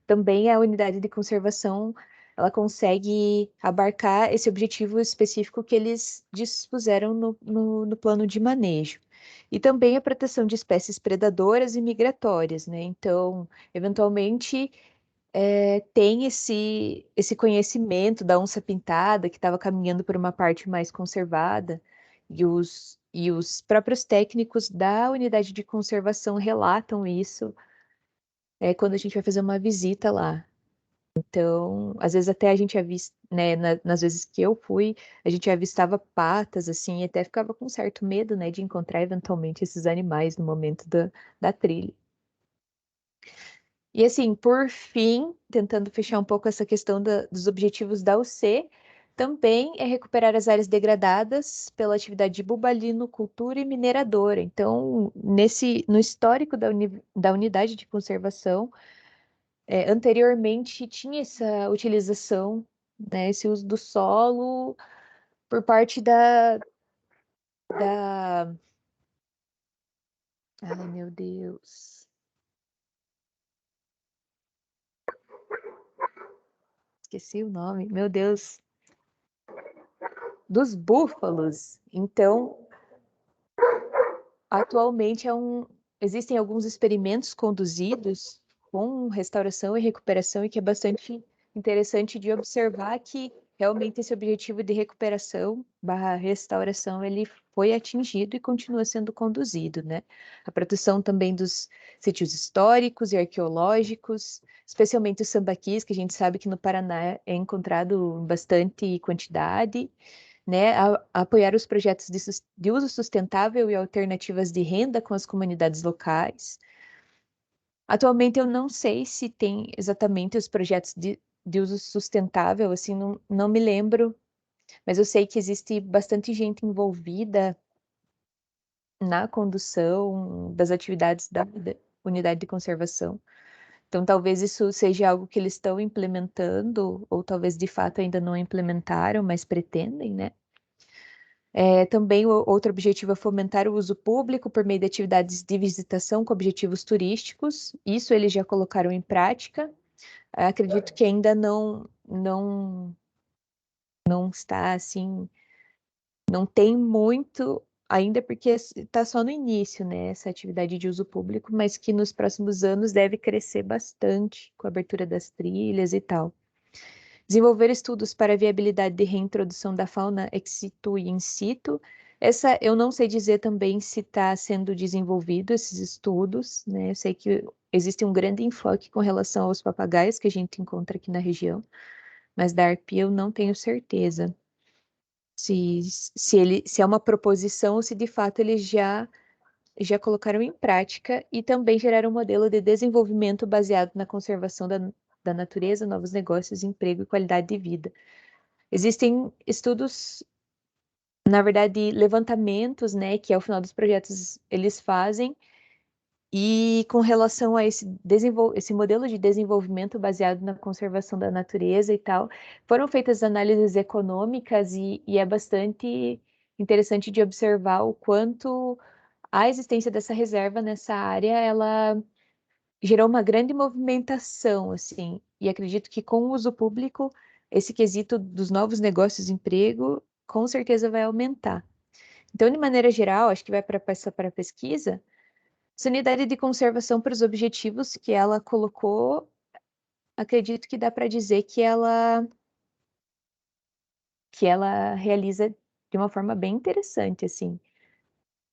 também a unidade de conservação ela consegue abarcar esse objetivo específico que eles dispuseram no plano de manejo. E também a proteção de espécies predadoras e migratórias, né? Então, eventualmente, tem esse conhecimento da onça-pintada que estava caminhando por uma parte mais conservada, e os próprios técnicos da unidade de conservação relatam isso quando a gente vai fazer uma visita lá. Então, às vezes até a gente avista, né, nas vezes que eu fui, a gente avistava patas, assim, e até ficava com certo medo, né, de encontrar eventualmente esses animais no momento da trilha. E assim, por fim, tentando fechar um pouco essa questão dos objetivos da UC, também é recuperar as áreas degradadas pela atividade de bubalinocultura e mineradora. Então, no histórico da unidade de conservação, anteriormente tinha essa utilização, né, esse uso do solo por parte da... Ai, meu Deus. Esqueci o nome. Meu Deus. Dos búfalos. Então, atualmente existem alguns experimentos conduzidos com restauração e recuperação e que é bastante interessante de observar que realmente esse objetivo de recuperação barra restauração ele foi atingido e continua sendo conduzido, né? A proteção também dos sítios históricos e arqueológicos, especialmente os sambaquis, que a gente sabe que no Paraná é encontrado em bastante quantidade, né, a apoiar os projetos de uso sustentável e alternativas de renda com as comunidades locais. Atualmente eu não sei se tem exatamente os projetos de uso sustentável, assim, não me lembro, mas eu sei que existe bastante gente envolvida na condução das atividades da unidade de conservação. Então, talvez isso seja algo que eles estão implementando, ou talvez de fato ainda não implementaram, mas pretendem, né? Também outro objetivo é fomentar o uso público por meio de atividades de visitação com objetivos turísticos. Isso eles já colocaram em prática. Acredito que ainda não está assim, não tem muito ainda porque está só no início, né, essa atividade de uso público, mas que nos próximos anos deve crescer bastante com a abertura das trilhas e tal. Desenvolver estudos para a viabilidade de reintrodução da fauna ex situ e in situ, Essa eu não sei dizer também se está sendo desenvolvido esses estudos, né? Eu sei que existe um grande enfoque com relação aos papagaios que a gente encontra aqui na região, mas da arpia eu não tenho certeza se é uma proposição ou se de fato eles já colocaram em prática e também geraram um modelo de desenvolvimento baseado na conservação da natureza, novos negócios, emprego e qualidade de vida. Existem estudos, na verdade, levantamentos, né, que ao final dos projetos eles fazem, e com relação a esse modelo de desenvolvimento baseado na conservação da natureza e tal, foram feitas análises econômicas e é bastante interessante de observar o quanto a existência dessa reserva nessa área, ela gerou uma grande movimentação, assim, e acredito que com o uso público, esse quesito dos novos negócios e emprego, com certeza vai aumentar. Então, de maneira geral, acho que vai para a pesquisa, essa unidade de conservação para os objetivos que ela colocou, acredito que dá para dizer que ela realiza de uma forma bem interessante, assim,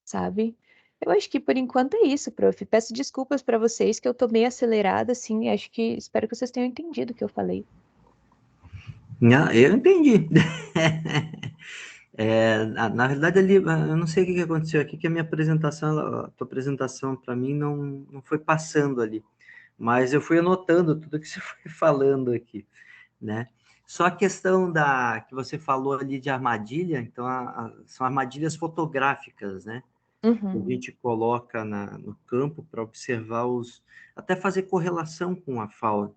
sabe? Eu acho que por enquanto é isso, prof. Peço desculpas para vocês que eu tô meio acelerada, assim, acho que espero que vocês tenham entendido o que eu falei. Não, eu entendi. Na verdade, ali, eu não sei o que aconteceu aqui, que a minha apresentação, a tua apresentação para mim não foi passando ali, mas eu fui anotando tudo que você foi falando aqui, né? Só a questão que você falou ali de armadilha, então são armadilhas fotográficas, né? Que a Uhum. gente coloca no campo para observar até fazer correlação com a fauna,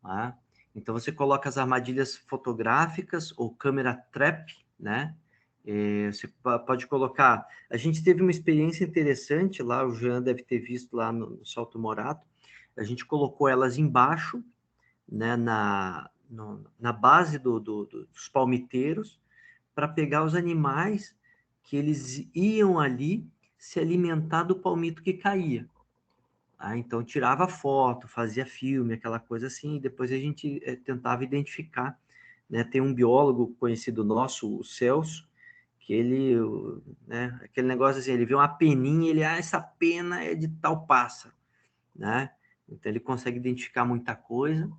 tá? Então você coloca as armadilhas fotográficas ou câmera trap, né? Você pode colocar. A gente teve uma experiência interessante lá, o Jean deve ter visto lá no Salto Morato. A gente colocou elas embaixo, né, na base dos palmiteiros, para pegar os animais que eles iam ali se alimentar do palmito que caía. Então, tirava foto, fazia filme, aquela coisa assim, e depois a gente tentava identificar. Né? Tem um biólogo conhecido nosso, o Celso, que ele, né, aquele negócio assim, ele vê uma peninha, essa pena é de tal pássaro, né? Então, ele consegue identificar muita coisa,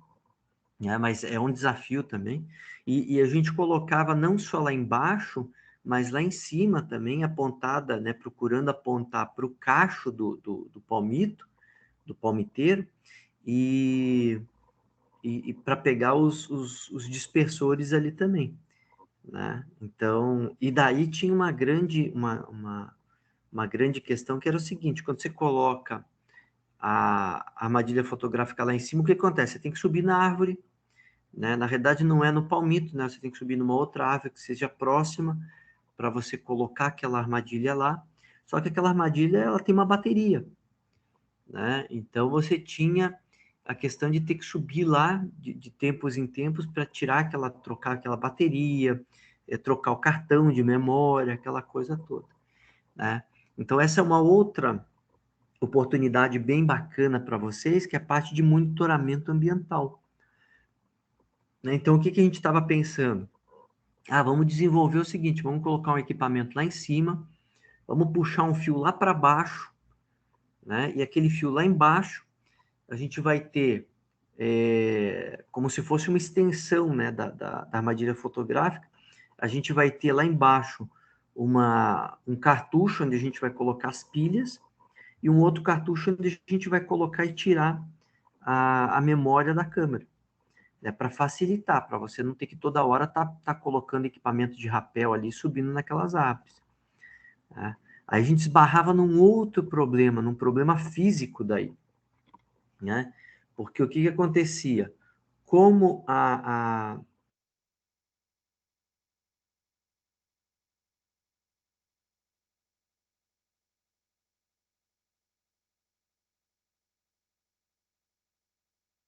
né? Mas é um desafio também. E a gente colocava não só lá embaixo, mas lá em cima também, apontada, né, procurando apontar para o cacho do palmito, do palmiteiro, e para pegar os dispersores ali também, né? Então, e daí tinha uma grande questão que era o seguinte: quando você coloca a armadilha fotográfica lá em cima, o que acontece? Você tem que subir na árvore, né? Na verdade, não é no palmito, né? Você tem que subir numa outra árvore que seja próxima para você colocar aquela armadilha lá. Só que aquela armadilha, ela tem uma bateria, né? Então você tinha a questão de ter que subir lá de tempos em tempos para trocar aquela bateria, trocar o cartão de memória, aquela coisa toda, né? Então essa é uma outra oportunidade bem bacana para vocês, que é a parte de monitoramento ambiental, né? Então o que a gente estava pensando? Vamos desenvolver o seguinte, vamos colocar um equipamento lá em cima, vamos puxar um fio lá para baixo, né? E aquele fio lá embaixo a gente vai ter como se fosse uma extensão, né, da armadilha fotográfica. A gente vai ter lá embaixo um cartucho onde a gente vai colocar as pilhas e um outro cartucho onde a gente vai colocar e tirar a memória da câmera, né, para facilitar, para você não ter que toda hora tá colocando equipamento de rapel ali subindo naquelas árvores, né? Aí a gente esbarrava num outro problema, num problema físico daí, né? Porque o que acontecia? Como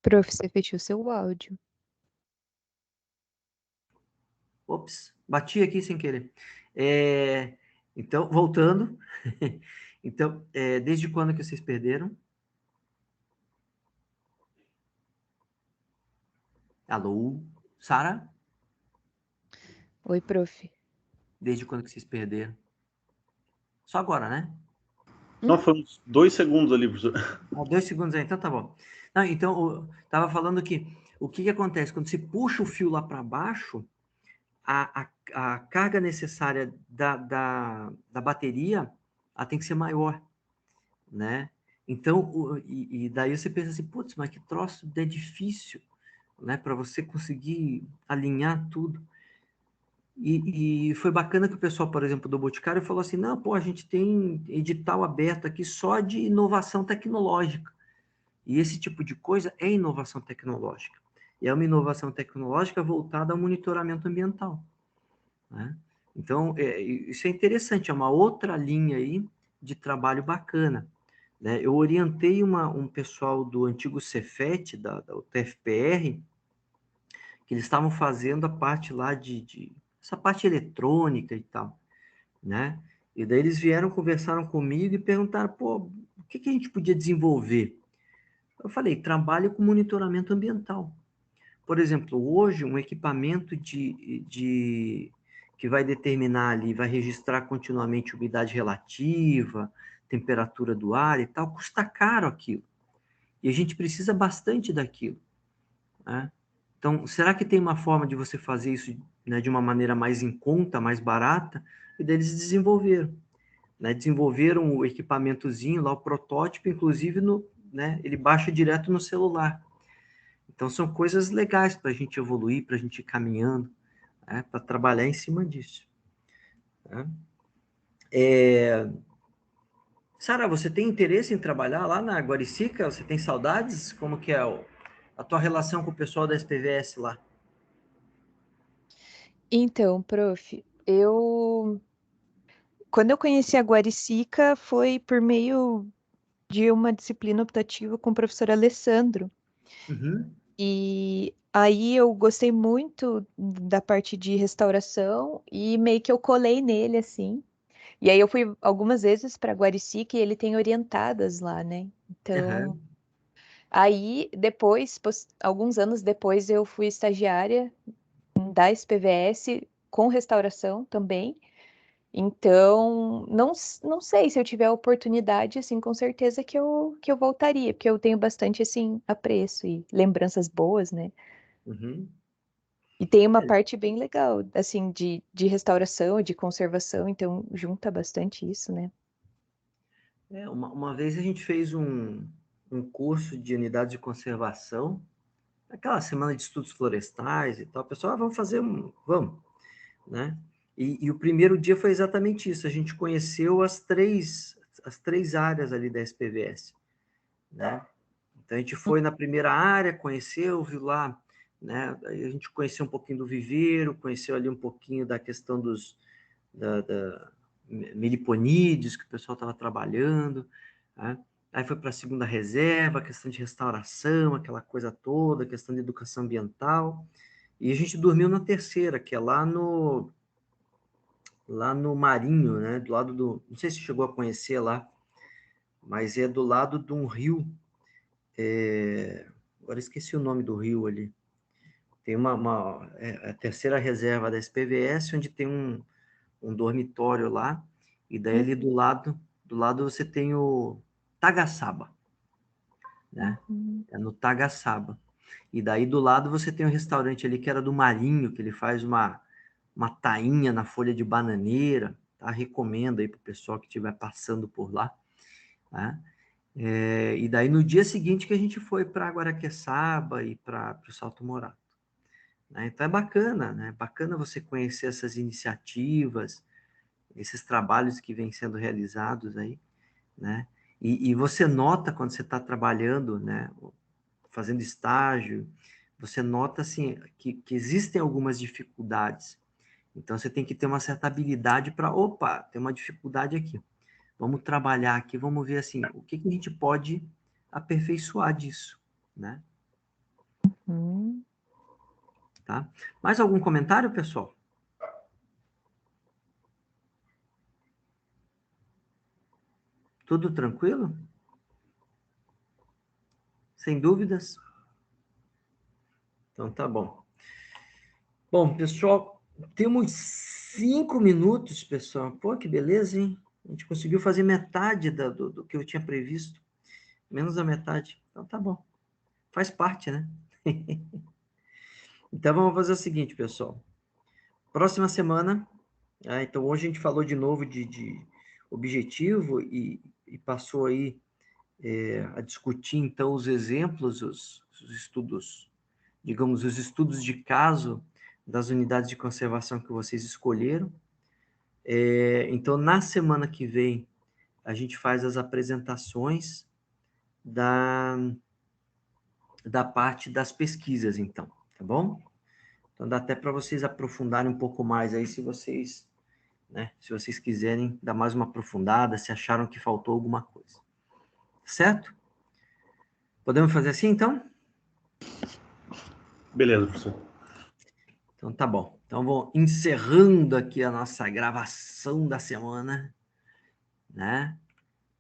Prof, você fechou seu áudio. Ops, bati aqui sem querer. Então, voltando. Então, desde quando que vocês perderam? Alô, Sara? Oi, prof. Desde quando que vocês perderam? Só agora, né? Não, foi uns 2 segundos ali, professor. 2 segundos aí, então tá bom. Não, então, estava falando que o que acontece? Quando você puxa o fio lá para baixo, a carga necessária da bateria ela tem que ser maior, né? Então, e daí você pensa assim, putz, mas que troço é difícil, né? Para você conseguir alinhar tudo. E foi bacana que o pessoal, por exemplo, do Boticário falou assim, não, pô, a gente tem edital aberto aqui só de inovação tecnológica. E esse tipo de coisa é inovação tecnológica. E é uma inovação tecnológica voltada ao monitoramento ambiental, né? Então, isso é interessante, é uma outra linha aí de trabalho bacana, né? Eu orientei um pessoal do antigo Cefet, da UTFPR, que eles estavam fazendo a parte lá essa parte eletrônica e tal, né? E daí eles vieram, conversaram comigo e perguntaram, pô, o que a gente podia desenvolver? Eu falei, trabalho com monitoramento ambiental. Por exemplo, hoje, um equipamento que vai determinar ali, vai registrar continuamente umidade relativa, temperatura do ar e tal, custa caro aquilo. E a gente precisa bastante daquilo, né? Então, será que tem uma forma de você fazer isso, né, de uma maneira mais em conta, mais barata? E daí eles desenvolveram, né? Desenvolveram o equipamentozinho lá, o protótipo, inclusive, né, ele baixa direto no celular. Então, são coisas legais para a gente evoluir, para a gente ir caminhando, né, para trabalhar em cima disso, né? Sara, você tem interesse em trabalhar lá na Guaricica? Você tem saudades? Como que é a tua relação com o pessoal da SPVS lá? Então, prof, quando eu conheci a Guaricica foi por meio de uma disciplina optativa com o professor Alessandro. Uhum. E aí eu gostei muito da parte de restauração e meio que eu colei nele, assim. E aí eu fui algumas vezes para Guaricica e ele tem orientadas lá, né? Então, Uhum. aí depois, alguns anos depois, eu fui estagiária da SPVS com restauração também. Então, não sei se eu tiver a oportunidade, assim, com certeza que eu voltaria, porque eu tenho bastante, assim, apreço e lembranças boas, né? Uhum. E tem uma parte bem legal, assim, de restauração, de conservação, então junta bastante isso, né? Uma vez a gente fez um curso de unidades de conservação, aquela semana de estudos florestais e tal. O pessoal, vamos fazer vamos, né? E o primeiro dia foi exatamente isso. A gente conheceu as três áreas ali da SPVS, né? Então a gente foi na primeira área, conheceu, viu lá, né? Aí a gente conheceu um pouquinho do viveiro, conheceu ali um pouquinho da questão da meliponídeos que o pessoal estava trabalhando, né? Aí foi para a segunda reserva, questão de restauração, aquela coisa toda, questão de educação ambiental. E a gente dormiu na terceira, que é lá no Marinho, né? Do lado não sei se chegou a conhecer lá, mas é do lado de um rio. Agora esqueci o nome do rio ali. Tem a terceira reserva da SPVS, onde tem um dormitório lá, e daí ali do lado você tem o Tagaçaba, né? Uhum. É no Tagaçaba. E daí do lado você tem um restaurante ali que era do Marinho, que ele faz uma tainha na folha de bananeira, tá? Recomendo aí para o pessoal que estiver passando por lá, né? E daí no dia seguinte que a gente foi para Guaraqueçaba e para o Salto Morato, né? Então é bacana, né? Bacana você conhecer essas iniciativas, esses trabalhos que vêm sendo realizados aí, né? E você nota quando você está trabalhando, né? Fazendo estágio, você nota assim que existem algumas dificuldades. Então você tem que ter uma certa habilidade para, opa, tem uma dificuldade aqui. Vamos trabalhar aqui, vamos ver assim, o que a gente pode aperfeiçoar disso, né? Uhum. Tá? Mais algum comentário, pessoal? Tudo tranquilo? Sem dúvidas? Então tá bom. Bom, pessoal, temos 5 minutos, pessoal. Pô, que beleza, hein? A gente conseguiu fazer metade do que eu tinha previsto. Menos da metade. Então tá bom. Faz parte, né? Então vamos fazer o seguinte, pessoal. Próxima semana, então hoje a gente falou de novo de objetivo e passou aí a discutir então os exemplos, os estudos, digamos, os estudos de caso das unidades de conservação que vocês escolheram. Então, na semana que vem, a gente faz as apresentações da parte das pesquisas, então, tá bom? Então, dá até para vocês aprofundarem um pouco mais aí, se vocês quiserem dar mais uma aprofundada, se acharam que faltou alguma coisa. Certo? Podemos fazer assim, então? Beleza, professor. Então, tá bom. Então, vou encerrando aqui a nossa gravação da semana, né?